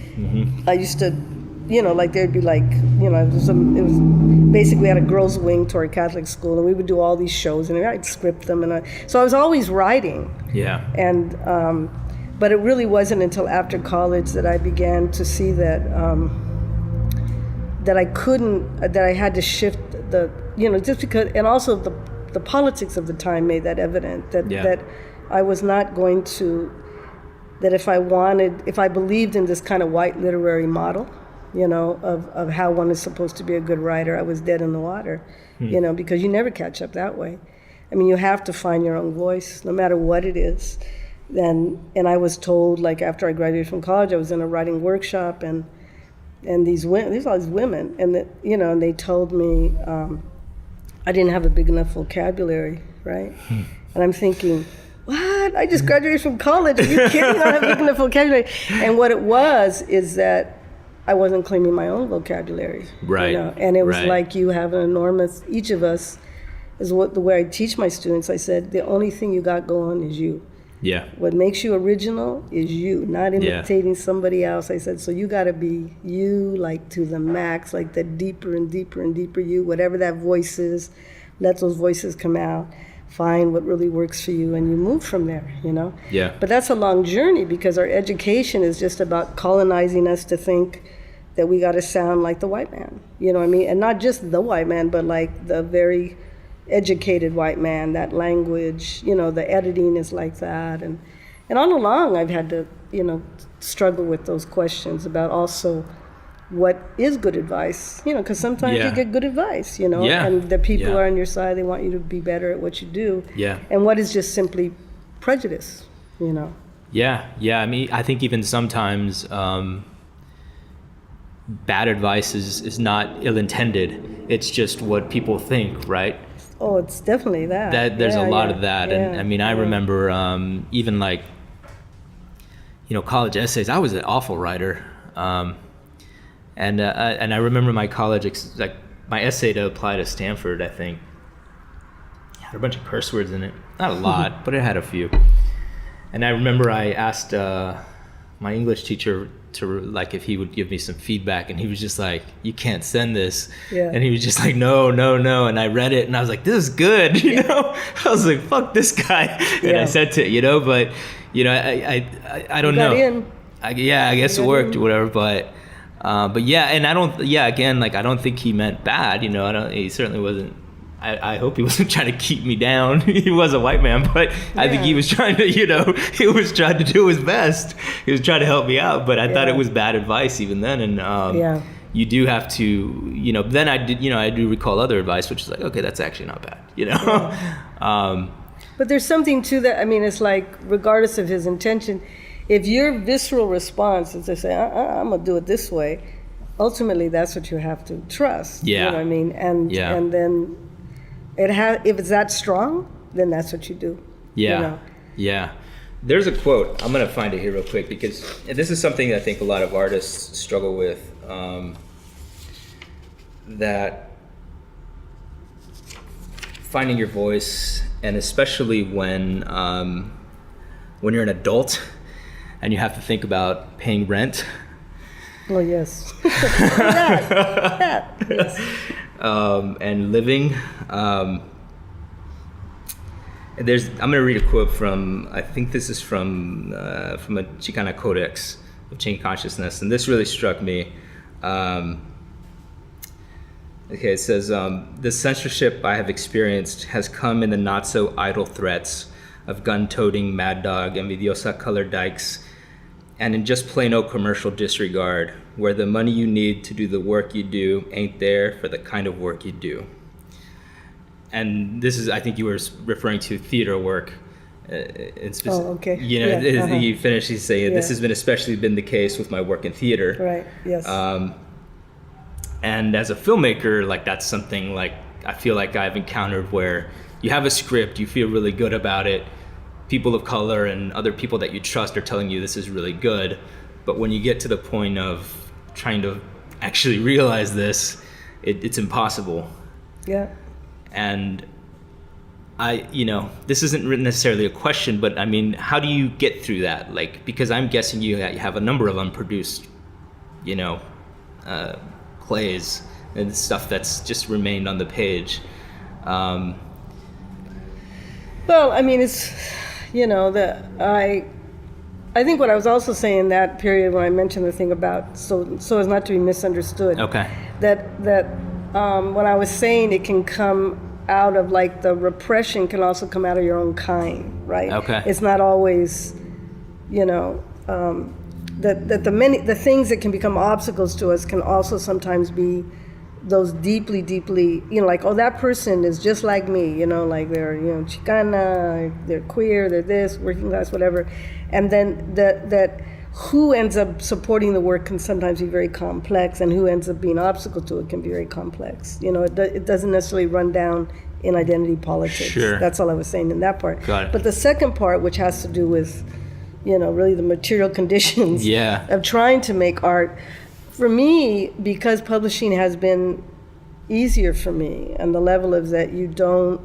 I used to, you know, like, there'd be like, you know, it was basically, we had a girls' wing to our Catholic school, and we would do all these shows, and I'd script them. So I was always writing. Yeah. And, but it really wasn't until after college that I began to see that, that I had to shift just because, and also the politics of the time made that evident, that I was not going to, that if I believed in this kind of white literary model, you know, of how one is supposed to be a good writer, I was dead in the water, you know, because you never catch up that way. I mean, you have to find your own voice, no matter what it is. And I was told, like, after I graduated from college, I was in a writing workshop, and there's all these women, and that, you know, and they told me I didn't have a big enough vocabulary, right? And I'm thinking, what? I just graduated from college. Are you kidding? I don't have a big enough vocabulary. And what it was is that I wasn't claiming my own vocabulary, right? You know? And it was like, you have an enormous. Each of us is the way I teach my students. I said, the only thing you got going is you. Yeah. What makes you original is you, not imitating somebody else. I said, so you got to be you, like, to the max, like the deeper and deeper and deeper you, whatever that voice is, let those voices come out, find what really works for you, and you move from there, you know? Yeah. But that's a long journey, because our education is just about colonizing us to think that we got to sound like the white man, you know what I mean? And not just the white man, but like the very educated white man, that language, you know, the editing is like that. And all along I've had to, you know, struggle with those questions about also what is good advice, you know, because sometimes you get good advice, you know, and the people are on your side, they want you to be better at what you do. Yeah. And what is just simply prejudice, you know? Yeah. I mean, I think even sometimes bad advice is not ill-intended. It's just what people think, right? Oh, it's definitely that. There's a lot of that. Yeah, And I mean, I remember even like, college essays, I was an awful writer. And I remember my college, like my essay to apply to Stanford, I think, had a bunch of curse words in it. Not a lot, but it had a few. And I remember I asked my English teacher to like if he would give me some feedback, and he was just like, "You can't send this." Yeah. And he was just like, "No." And I read it, and I was like, "This is good," I was like, "Fuck this guy," and I sent it, but I don't know. I guess it worked, or whatever, but yeah, and I don't think he meant bad, he certainly wasn't. I hope he wasn't trying to keep me down. He was a white man, but I think he was trying to, he was trying to do his best. He was trying to help me out, but I thought it was bad advice even then. And you do have to, then I do recall other advice, which is like, okay, that's actually not bad, Yeah. But there's something to that. I mean, it's like, regardless of his intention, if your visceral response is to say, I'm going to do it this way, ultimately that's what you have to trust. Yeah. You know what I mean? And then if it's that strong, then that's what you do. Yeah. Yeah. There's a quote. I'm going to find it here real quick, because this is something I think a lot of artists struggle with, that finding your voice, and especially when you're an adult and you have to think about paying rent. Oh, yes. that. Yes. And living. I'm going to read a quote from, I think this is from a Chicana codex of change consciousness, and this really struck me. It says, the censorship I have experienced has come in the not so idle threats of gun-toting mad dog envidiosa colored dykes, and in just plain old commercial disregard, where the money you need to do the work you do ain't there for the kind of work you do. And this is, I think you were referring to theater work. Okay. You finish, you say, this has especially been the case with my work in theater. Right, yes. And as a filmmaker, like, that's something like I feel like I've encountered, where you have a script, you feel really good about it, people of color and other people that you trust are telling you this is really good, but when you get to the point of trying to actually realize this, it's impossible. Yeah. And this isn't necessarily a question, but I mean, how do you get through that? Like, because I'm guessing you have a number of unproduced, plays and stuff that's just remained on the page. Well, I mean, it's, I think what I was also saying in that period when I mentioned the thing about so as not to be misunderstood. Okay. That when I was saying it can come out of, like, the repression can also come out of your own kind, right? Okay. It's not always, that the things that can become obstacles to us can also sometimes be those deeply, like, oh, that person is just like me, like they're, Chicana, they're queer, they're this, working class, whatever. And then that who ends up supporting the work can sometimes be very complex, and who ends up being an obstacle to it can be very complex. It doesn't necessarily run down in identity politics. Sure. That's all I was saying in that part. Got it. But the second part, which has to do with, really the material conditions of trying to make art, for me, because publishing has been easier for me, and the level of that you don't,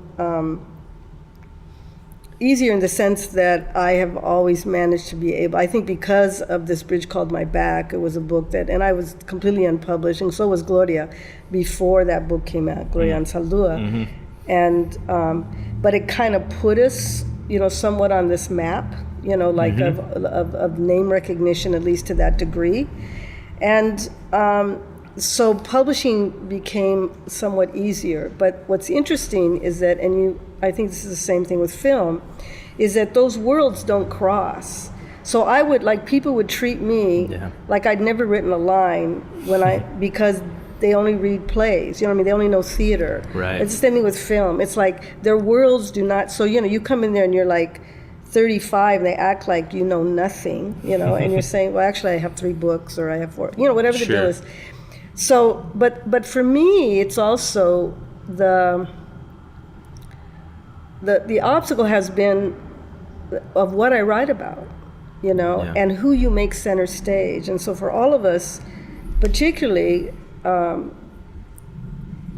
easier in the sense that I have always managed to be able, I think because of This Bridge Called My Back, it was a book that, and I was completely unpublished, and so was Gloria before that book came out, Gloria Ansaldúa. Mm-hmm. And, but it kind of put us, somewhat on this map, like Mm-hmm. of name recognition, at least to that degree. And so publishing became somewhat easier. But what's interesting is that, I think this is the same thing with film, is that those worlds don't cross. So I would, like, people would treat me like I'd never written a line because they only read plays, they only know theater. Right. It's the same thing with film. It's like their worlds do not, so, you come in there and you're like 35, and they act like you know nothing, and you're saying, well, actually I have 3 books, or I have 4, whatever the deal is. So, but for me, it's also the obstacle has been of what I write about, you know, and who you make center stage. And so for all of us, particularly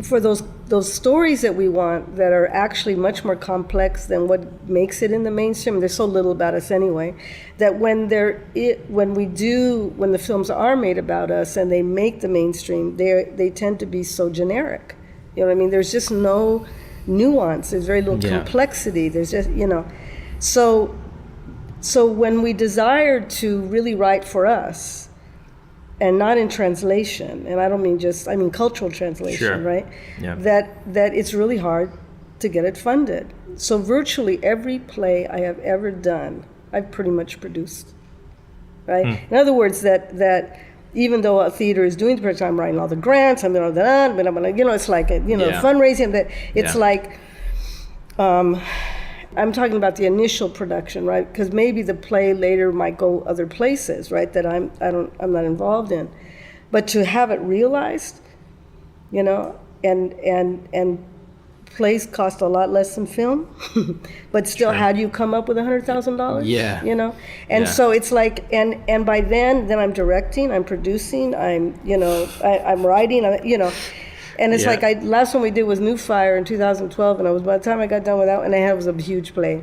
for those stories that we want that are actually much more complex than what makes it in the mainstream, there's so little about us anyway, that when the films are made about us and they make the mainstream, they tend to be so generic. You know what I mean? There's just no nuance. There's very little complexity. There's just, you know. So when we desire to really write for us, and not in translation, and I don't mean I mean cultural translation, right? Yeah. That it's really hard to get it funded. So virtually every play I have ever done, I've pretty much produced, right? In other words, that even though a theater is doing the project, I'm writing all the grants, I'm doing all that, but I'm gonna, you know, it's like, you know, fundraising, that it's like, I'm talking about the initial production, right? Because maybe the play later might go other places, right? That I'm not involved in, but to have it realized, you know, and plays cost a lot less than film, but still, how do you come up with $100,000? Yeah, you know, and so it's like, and by then I'm directing, I'm producing, I'm writing, you know. And it's like, last one we did was New Fire in 2012, and by the time I got done with that one, it was a huge play.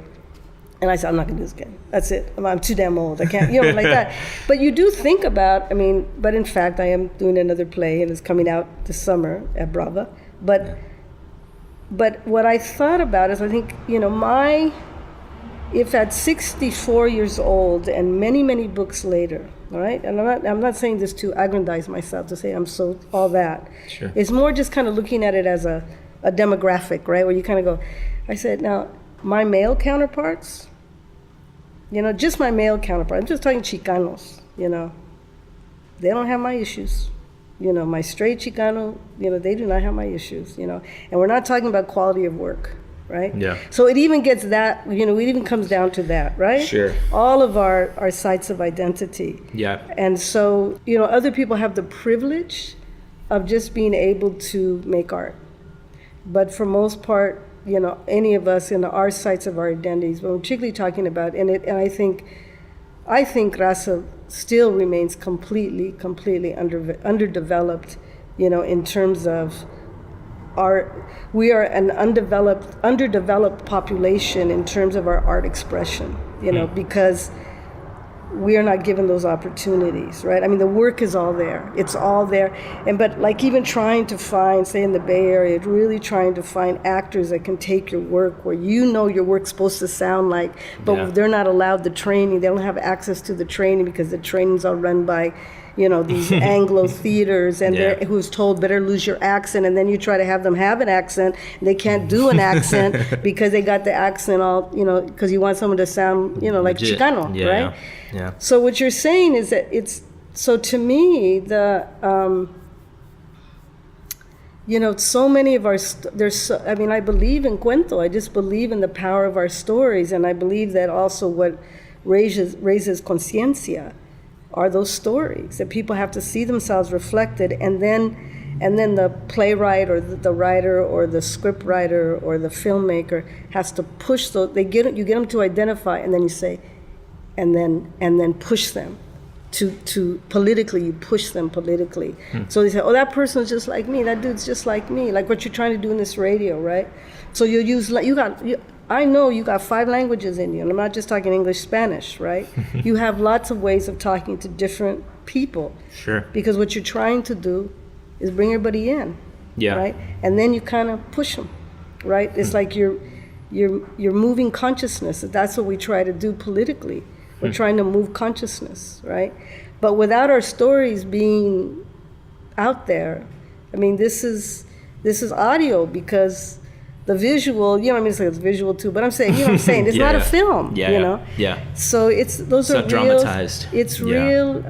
And I said, I'm not gonna do this again. That's it. I'm too damn old. I can't, you know, like that. But you do think about, but in fact, I am doing another play, and it's coming out this summer at Brava. But what I thought about is, I think, you know, if at 64 years old and many, many books later, all right? And I'm not saying this to aggrandize myself, to say I'm so all that. Sure. It's more just kind of looking at it as a demographic, right? Where you kind of go, I said, now, my male counterparts, you know, just my male counterparts, I'm just talking Chicanos, you know, they don't have my issues. You know, my straight Chicano, you know, they do not have my issues, you know. And we're not talking about quality of work, right? Yeah. So it even gets that, you know, it even comes down to that, right? Sure. All of our sites of identity. Yeah. And so, you know, other people have the privilege of just being able to make art. But for most part, you know, any of us in our sites of our identities, but we're particularly talking about, and I think Raza still remains completely underdeveloped, you know, in terms of we are an underdeveloped population in terms of our art expression, you know, because we are not given those opportunities, right? I mean, the work is all there. It's all there. But like even trying to find, say in the Bay Area, really trying to find actors that can take your work where you know your work's supposed to sound like, but they're not allowed the training. They don't have access to the training because the trainings are run by, you know, these Anglo theaters, and they're who's told better lose your accent, and then you try to have them have an accent, and they can't do an accent because they got the accent all, you know, because you want someone to sound, you know, like legit. Chicano, right? Yeah. So what you're saying is that so to me, you know, so many of our, I believe in cuento. I just believe in the power of our stories, and I believe that also what raises conciencia are those stories, that people have to see themselves reflected, and then the playwright or the writer or the script writer or the filmmaker has to push those. You get them to identify, and then you say, and then push them to politically. You push them politically. So they say, oh, that person's just like me. That dude's just like me. Like what you're trying to do in this radio, right? So I know you got 5 languages in you, and I'm not just talking English, Spanish, right? You have lots of ways of talking to different people. Sure. Because what you're trying to do is bring everybody in, right? And then you kind of push them, right? It's like you're moving consciousness. That's what we try to do politically. We're trying to move consciousness, right? But without our stories being out there, I mean, this is audio because the visual, you know, I mean, it's visual too, but I'm saying, you know what I'm saying? It's not a film, you know? Yeah. So it's not dramatized. It's real.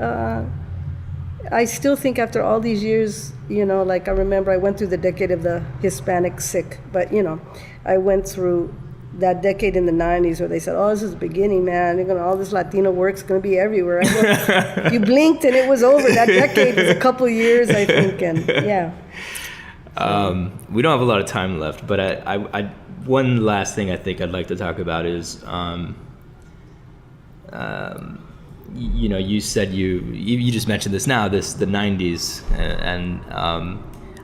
I still think after all these years, you know, like I remember I went through the decade of the Hispanic sick, but, you know, I went through that decade in the 90s where they said, oh, this is the beginning, man. All this Latino work's going to be everywhere. You blinked and it was over. That decade was a couple years, I think, and yeah. We don't have a lot of time left, but I one last thing I think I'd like to talk about is, you said you just mentioned this now, the 90s, and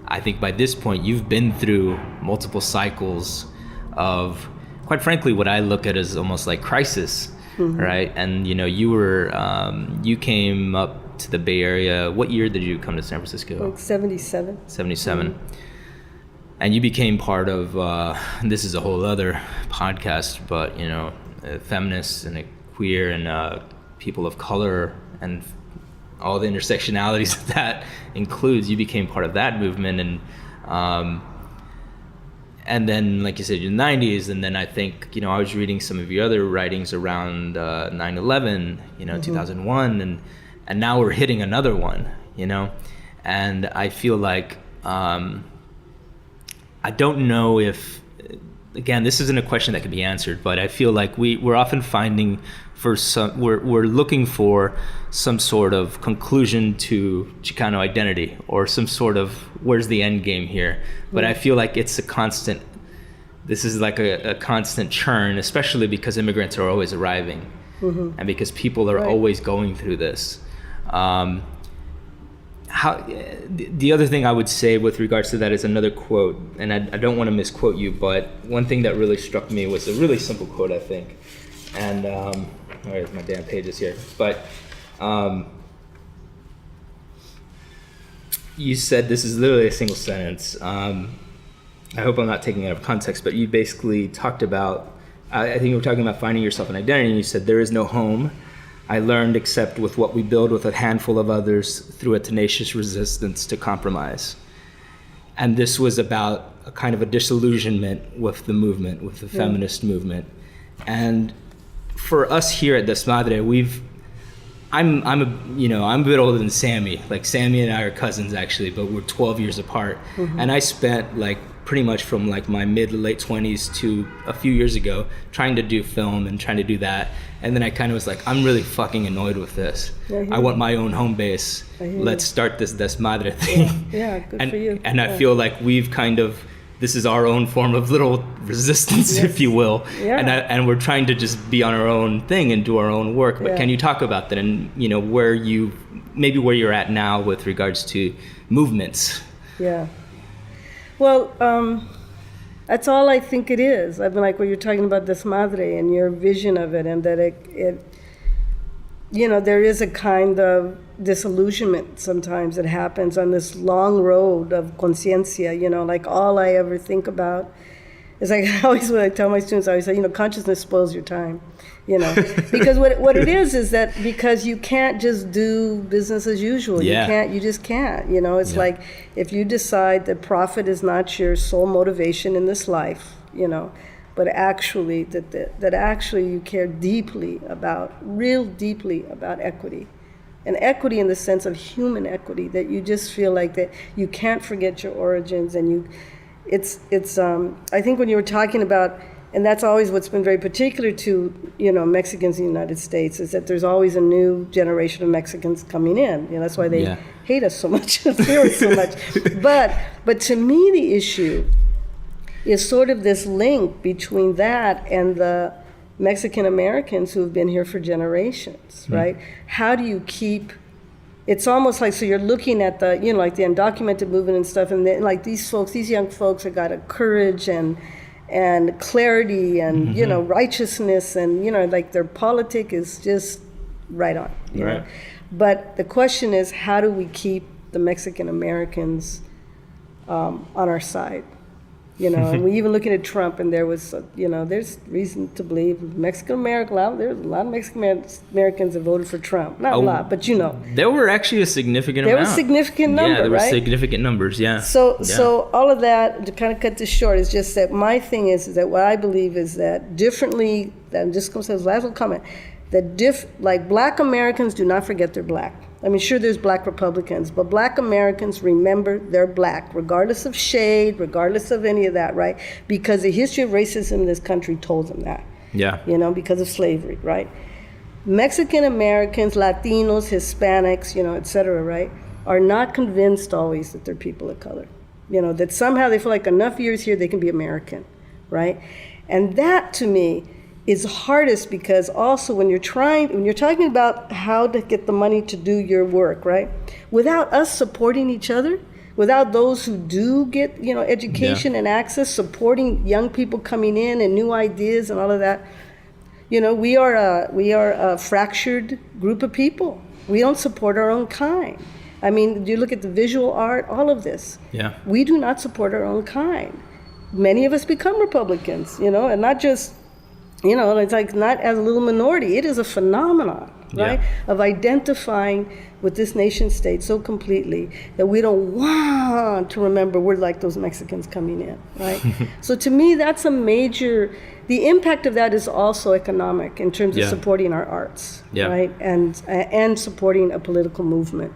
I think by this point you've been through multiple cycles of, quite frankly, what I look at as almost like crisis, right? And you came up to the Bay Area. What year did you come to San Francisco? Like 77. 77. And you became part of, this is a whole other podcast, but feminists and queer and people of color and all the intersectionalities that includes. You became part of that movement, and then, like you said, in the 90s, and then I think, I was reading some of your other writings around 9/11, 2001, and now we're hitting another one, and I feel like, I don't know if, again, this isn't a question that can be answered, but I feel like we're often finding we're looking for some sort of conclusion to Chicano identity, or some sort of where's the end game here. But I feel like it's this is like a constant churn, especially because immigrants are always arriving, and because people are always going through this. The other thing I would say with regards to that is another quote, and I don't want to misquote you, but one thing that really struck me was a really simple quote, I think. And where's my damn pages here? But you said, this is literally a single sentence. I hope I'm not taking it out of context, but you basically talked about, I think you were talking about finding yourself an identity, and you said, there is no home I learned except with what we build with a handful of others through a tenacious resistance to compromise. And this was about a kind of a disillusionment with the movement, with the feminist movement. And for us here at Desmadre, I'm a bit older than Sammy. Like, Sammy and I are cousins actually, but we're 12 years apart. And I spent pretty much from my mid to late 20s to a few years ago trying to do film and trying to do that. And then I kind of was like, I'm really fucking annoyed with this. I want my own home base. Let's start this Desmadre thing. Yeah, good for you. And I feel like we've this is our own form of little resistance, if you will. Yeah. And we're trying to just be on our own thing and do our own work. But can you talk about that, and where you're at now with regards to movements? Yeah. Well, that's all I think it is. I've been when you're talking about Desmadre and your vision of it, and that it there is a kind of disillusionment sometimes that happens on this long road of conciencia, all I ever think about is when I tell my students, I always say, consciousness spoils your time, because what it is that because you can't just do business as usual. You just can't, it's like if you decide that profit is not your sole motivation in this life, but actually that actually you care real deeply about equity. And equity in the sense of human equity, that you just feel like that you can't forget your origins, and I think when you were talking about, and that's always what's been very particular to, Mexicans in the United States, is that there's always a new generation of Mexicans coming in. That's why they hate us so much, fear us so much. But to me, the issue is sort of this link between that and the Mexican Americans who have been here for generations, right? How do you keep, it's almost like, so you're looking at the, the undocumented movement and stuff, and then, these young folks have got a courage and clarity and, righteousness, and, their politic is just right on, you know? But the question is, how do we keep the Mexican Americans on our side? And we even looking at Trump, and there was, there's reason to believe Mexican American, there's a lot of Mexican Americans that voted for Trump. Not a lot, but there were actually a significant amount. There was a significant number, there were right? significant numbers, So all of that, to kind of cut this short, is just that my thing is that what I believe is that differently, I'm just going to say this last little comment, that black Americans do not forget they're black. I mean, sure, there's black Republicans, but black Americans remember they're black, regardless of shade, regardless of any of that, right? Because the history of racism in this country told them that. Because of slavery, right? Mexican Americans, Latinos, Hispanics, et cetera, right, are not convinced always that they're people of color. That somehow they feel like enough years here they can be American. right? And that to me is hardest, because also when you're talking about how to get the money to do your work, right? Without us supporting each other, without those who do get, education and access, supporting young people coming in and new ideas and all of that, we are a fractured group of people. We don't support our own kind. I mean, you look at the visual art, all of this. Yeah. We do not support our own kind. Many of us become Republicans, and not just, it's like not as a little minority. It is a phenomenon, right, of identifying with this nation state so completely that we don't want to remember we're like those Mexicans coming in, right? So to me, that's the impact of that is also economic in terms of supporting our arts, right, and supporting a political movement.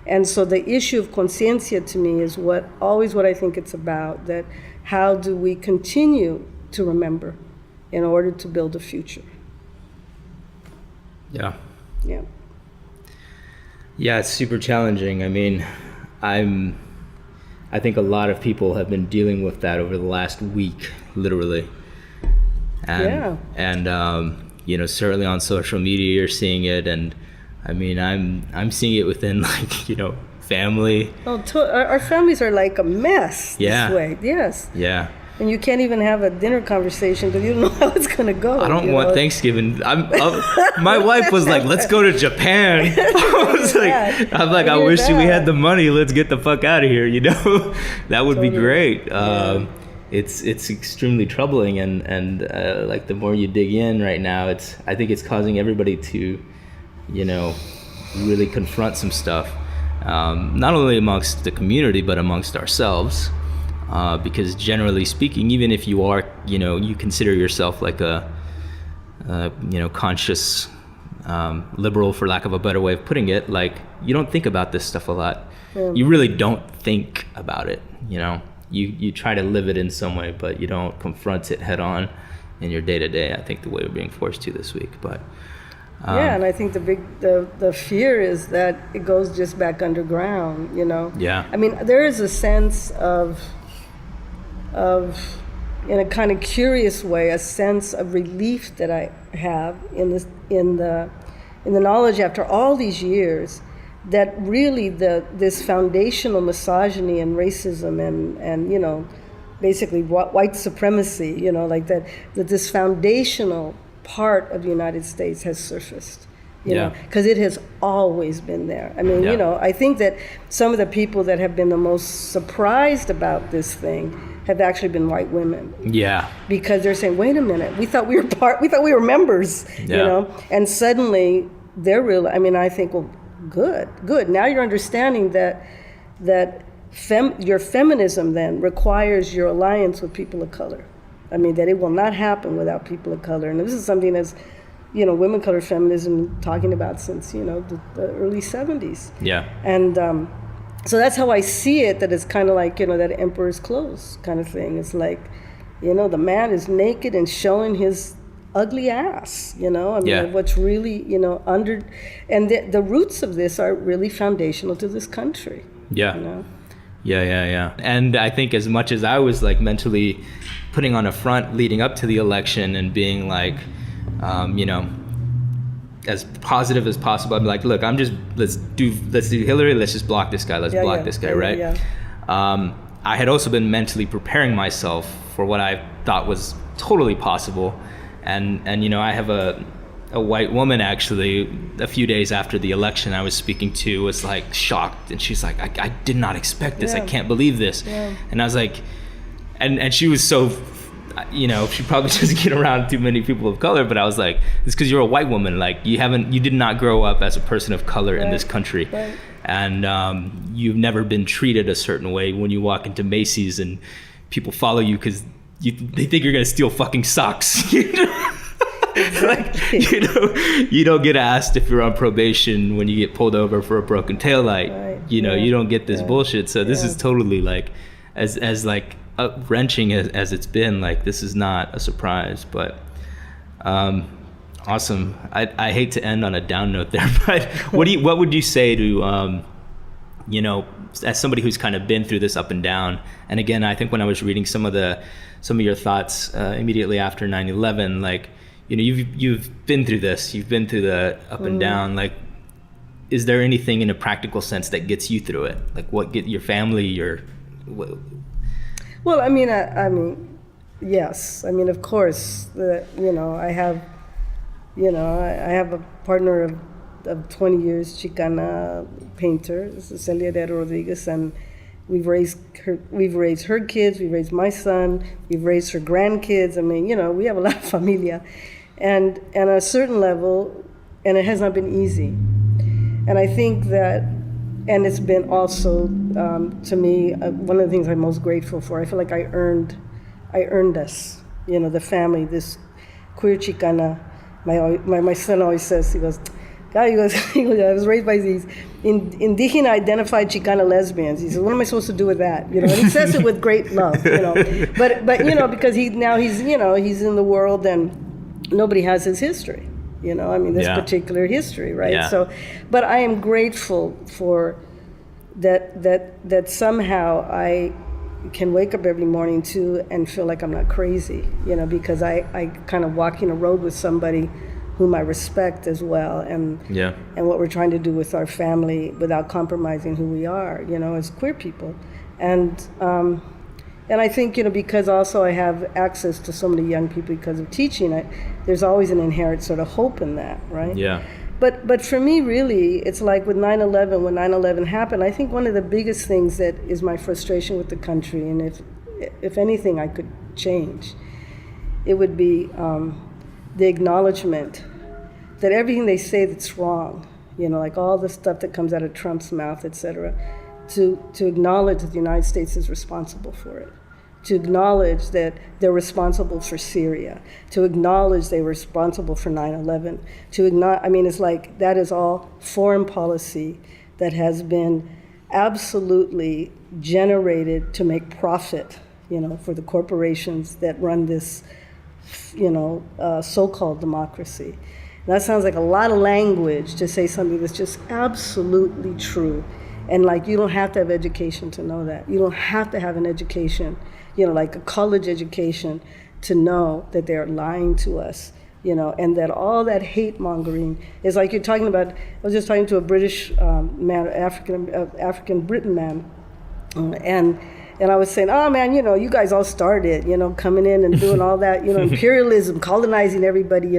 And so the issue of conciencia to me is what I think it's about, that how do we continue to remember in order to build a future? Yeah. Yeah. Yeah, it's super challenging. I mean, I think a lot of people have been dealing with that over the last week, literally. And certainly on social media you're seeing it, and I mean, I'm seeing it within family. Oh, our families are like a mess this way. Yes. Yeah. And you can't even have a dinner conversation because you don't know how it's going to go. I don't want Thanksgiving. My wife was like, "Let's go to Japan." I wish we had the money. Let's get the fuck out of here. That would be great. It's extremely troubling, and the more you dig in right now, I think it's causing everybody to, really confront some stuff, not only amongst the community but amongst ourselves. Because generally speaking, even if you are, you consider yourself like a, conscious liberal, for lack of a better way of putting it, like you don't think about this stuff a lot. You really don't think about it. You try to live it in some way, but you don't confront it head on in your day to day. I think the way we're being forced to this week, but. And I think the fear is that it goes just back underground. Yeah. I mean, there is a sense of in a kind of curious way, a sense of relief that I have in the knowledge after all these years that really this foundational misogyny and racism and basically white supremacy, like that this foundational part of the United States has surfaced. Because it has always been there. I mean, I think that some of the people that have been the most surprised about this thing have actually been white women. Yeah. Because they're saying, wait a minute, we thought we were members, and suddenly they're real. I mean, I think, well, good. Now you're understanding that your feminism then requires your alliance with people of color. I mean, that it will not happen without people of color. And this is something that's, women color feminism talking about since, the early 70s. Yeah. And so that's how I see it, that it's kind of like, that emperor's clothes kind of thing. It's like, the man is naked and showing his ugly ass, I mean, what's really, under, and the roots of this are really foundational to this country. Yeah. Yeah. And I think as much as I was like mentally putting on a front leading up to the election and being like, as positive as possible, I'm like, look, let's do Hillary, let's just block this guy, block this guy, right? Yeah. I had also been mentally preparing myself for what I thought was totally possible, and I have a white woman actually a few days after the election I was speaking to was like shocked, and she's like, I did not expect this. I can't believe this. And I was like, and she was so, she probably doesn't get around too many people of color, but I was like, it's because you're a white woman. Like you did not grow up as a person of color in this country. And you've never been treated a certain way when you walk into Macy's and people follow you because they think you're going to steal fucking socks. Like, you don't get asked if you're on probation when you get pulled over for a broken taillight. You don't get this bullshit. So this is totally like, as like wrenching as it's been, like this is not a surprise, but awesome. I hate to end on a down note there, but what would you say to as somebody who's kind of been through this up and down, and again, I think when I was reading some of your thoughts immediately after 9/11, like, you've been through this, you've been through the up and down, like, is there anything in a practical sense that gets you through it? Like, what get your family, Well, I mean, yes. I mean, of course, I have a partner of 20 years, Chicana painter, Celia Rodriguez, and we've raised her kids, we've raised my son, we've raised her grandkids. I mean, we have a lot of familia, and at a certain level, and it has not been easy. And I think that, and it's been also, to me, one of the things I'm most grateful for. I feel like I earned us, the family, this queer Chicana. My son always says, he goes, I was raised by these indígena identified Chicana lesbians. He says, what am I supposed to do with that? And he says it with great love, But because he's in the world and nobody has his history. This particular history, right? Yeah. So, but I am grateful for that somehow I can wake up every morning too and feel like I'm not crazy, because I kind of walking a road with somebody whom I respect as well, and what we're trying to do with our family without compromising who we are, as queer people, and I think, because also I have access to so many young people because of teaching, there's always an inherent sort of hope in that, right? Yeah. But for me, really, it's like with 9/11, when 9/11 happened, I think one of the biggest things that is my frustration with the country, and if anything I could change, it would be the acknowledgement that everything they say that's wrong, like all the stuff that comes out of Trump's mouth, et cetera, to acknowledge that the United States is responsible for it, to acknowledge that they're responsible for Syria, to acknowledge they were responsible for 9/11, it's like that is all foreign policy that has been absolutely generated to make profit, for the corporations that run this, so-called democracy. And that sounds like a lot of language to say something that's just absolutely true. And like, you don't have to have education to know that. You don't have to have an education, like a college education, to know that they're lying to us, and that all that hate mongering is like you're talking about. I was just talking to a British man, African Britain man, and I was saying, oh man, you guys all started, coming in and doing all that, imperialism, colonizing everybody,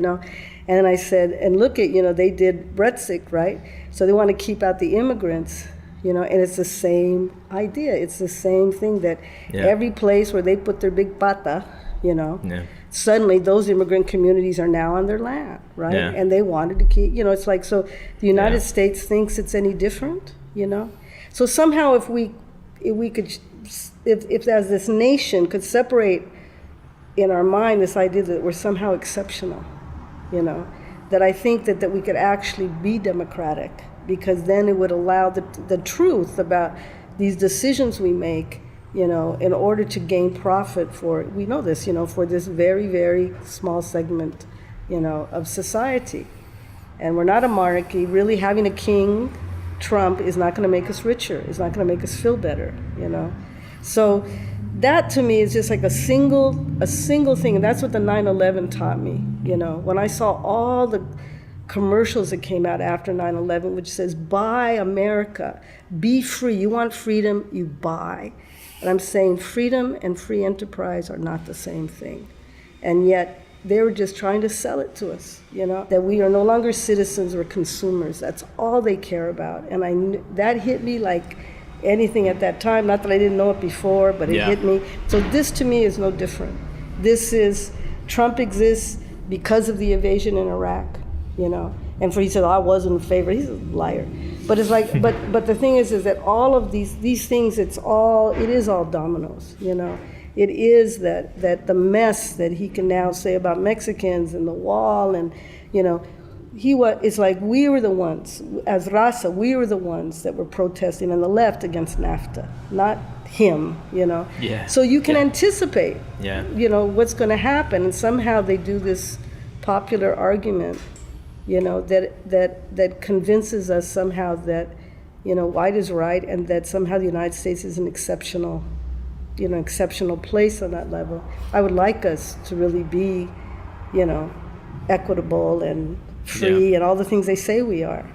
And I said, and look at, they did Brexit, right? So they want to keep out the immigrants. And it's the same idea. It's the same thing that every place where they put their big pata, suddenly those immigrant communities are now on their land, right? Yeah. And they wanted to keep, it's like, so the United States thinks it's any different, So somehow if as this nation could separate in our mind this idea that we're somehow exceptional, that I think that we could actually be democratic, because then it would allow the truth about these decisions we make, in order to gain profit for, we know this, for this very, very small segment, of society. And we're not a monarchy. Really having a king, Trump, is not going to make us richer. It's not going to make us feel better, So that to me is just like a single thing. And that's what the 9/11 taught me, when I saw all the commercials that came out after 9/11, which says, buy America, be free. You want freedom, you buy. And I'm saying freedom and free enterprise are not the same thing. And yet they were just trying to sell it to us, that we are no longer citizens or consumers. That's all they care about. And that hit me like anything at that time. Not that I didn't know it before, but it hit me. So this to me is no different. This is, Trump exists because of the invasion in Iraq. And he said, I wasn't in favor. He's a liar. But it's like, but the thing is that all of these things, it is all dominoes, It is that the mess that he can now say about Mexicans and the wall, and, it's like we were the ones, as Raza, we were the ones that were protesting on the left against NAFTA, not him, Yeah. So you can anticipate, Yeah. What's going to happen. And somehow they do this popular argument, that convinces us somehow that, white is right, and that somehow the United States is an exceptional place on that level. I would like us to really be, equitable and free and all the things they say we are,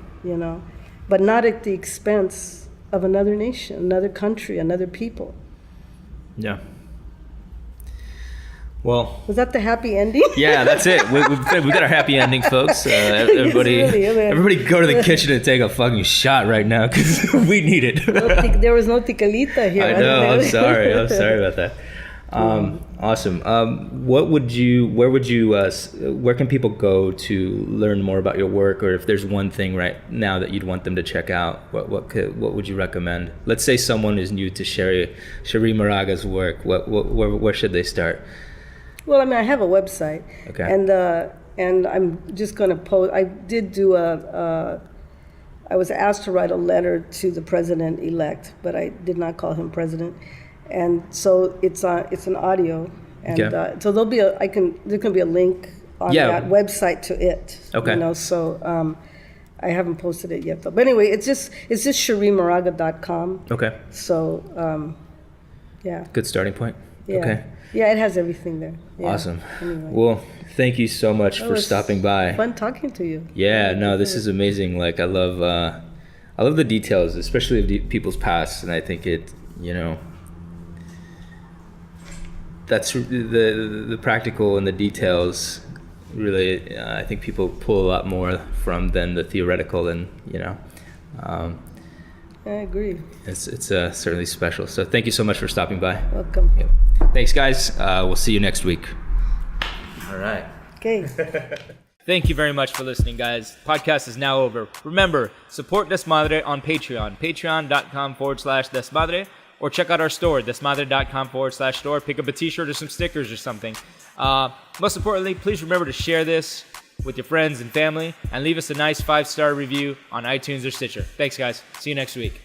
but not at the expense of another nation, another country, another people. Yeah. Well, was that the happy ending? Yeah, that's it. We got our happy ending, folks. Everybody, everybody, go to the kitchen and take a fucking shot right now because we need it. There was no ticalita here. I know. I'm sorry about that. Awesome. Where can people go to learn more about your work, or if there's one thing right now that you'd want them to check out, what would you recommend? Let's say someone is new to Cherríe Moraga's work. Where should they start? Well, I have a website, okay, and I'm just going to post. I did do I was asked to write a letter to the president-elect, but I did not call him president, and so it's an audio, and so there can be a link on that website to it. Okay, so I haven't posted it yet though. But anyway, it's just cherriemoraga.com. Okay. So yeah. Good starting point. Yeah. Okay. Yeah, it has everything there. Yeah. Awesome. Anyway. Well, thank you so much for stopping by. Fun talking to you. Yeah, no, this is amazing. Like, I love the details, especially of people's past, and I think it, that's the practical and the details. Really, I think people pull a lot more from than the theoretical, and I agree. It's certainly special. So thank you so much for stopping by. Welcome. Yep. Thanks, guys. We'll see you next week. All right. Okay. Thank you very much for listening, guys. Podcast is now over. Remember, support Desmadre on Patreon, patreon.com/Desmadre, or check out our store, desmadre.com/store. Pick up a t-shirt or some stickers or something. Most importantly, please remember to share this with your friends and family, and leave us a nice 5-star review on iTunes or Stitcher. Thanks, guys. See you next week.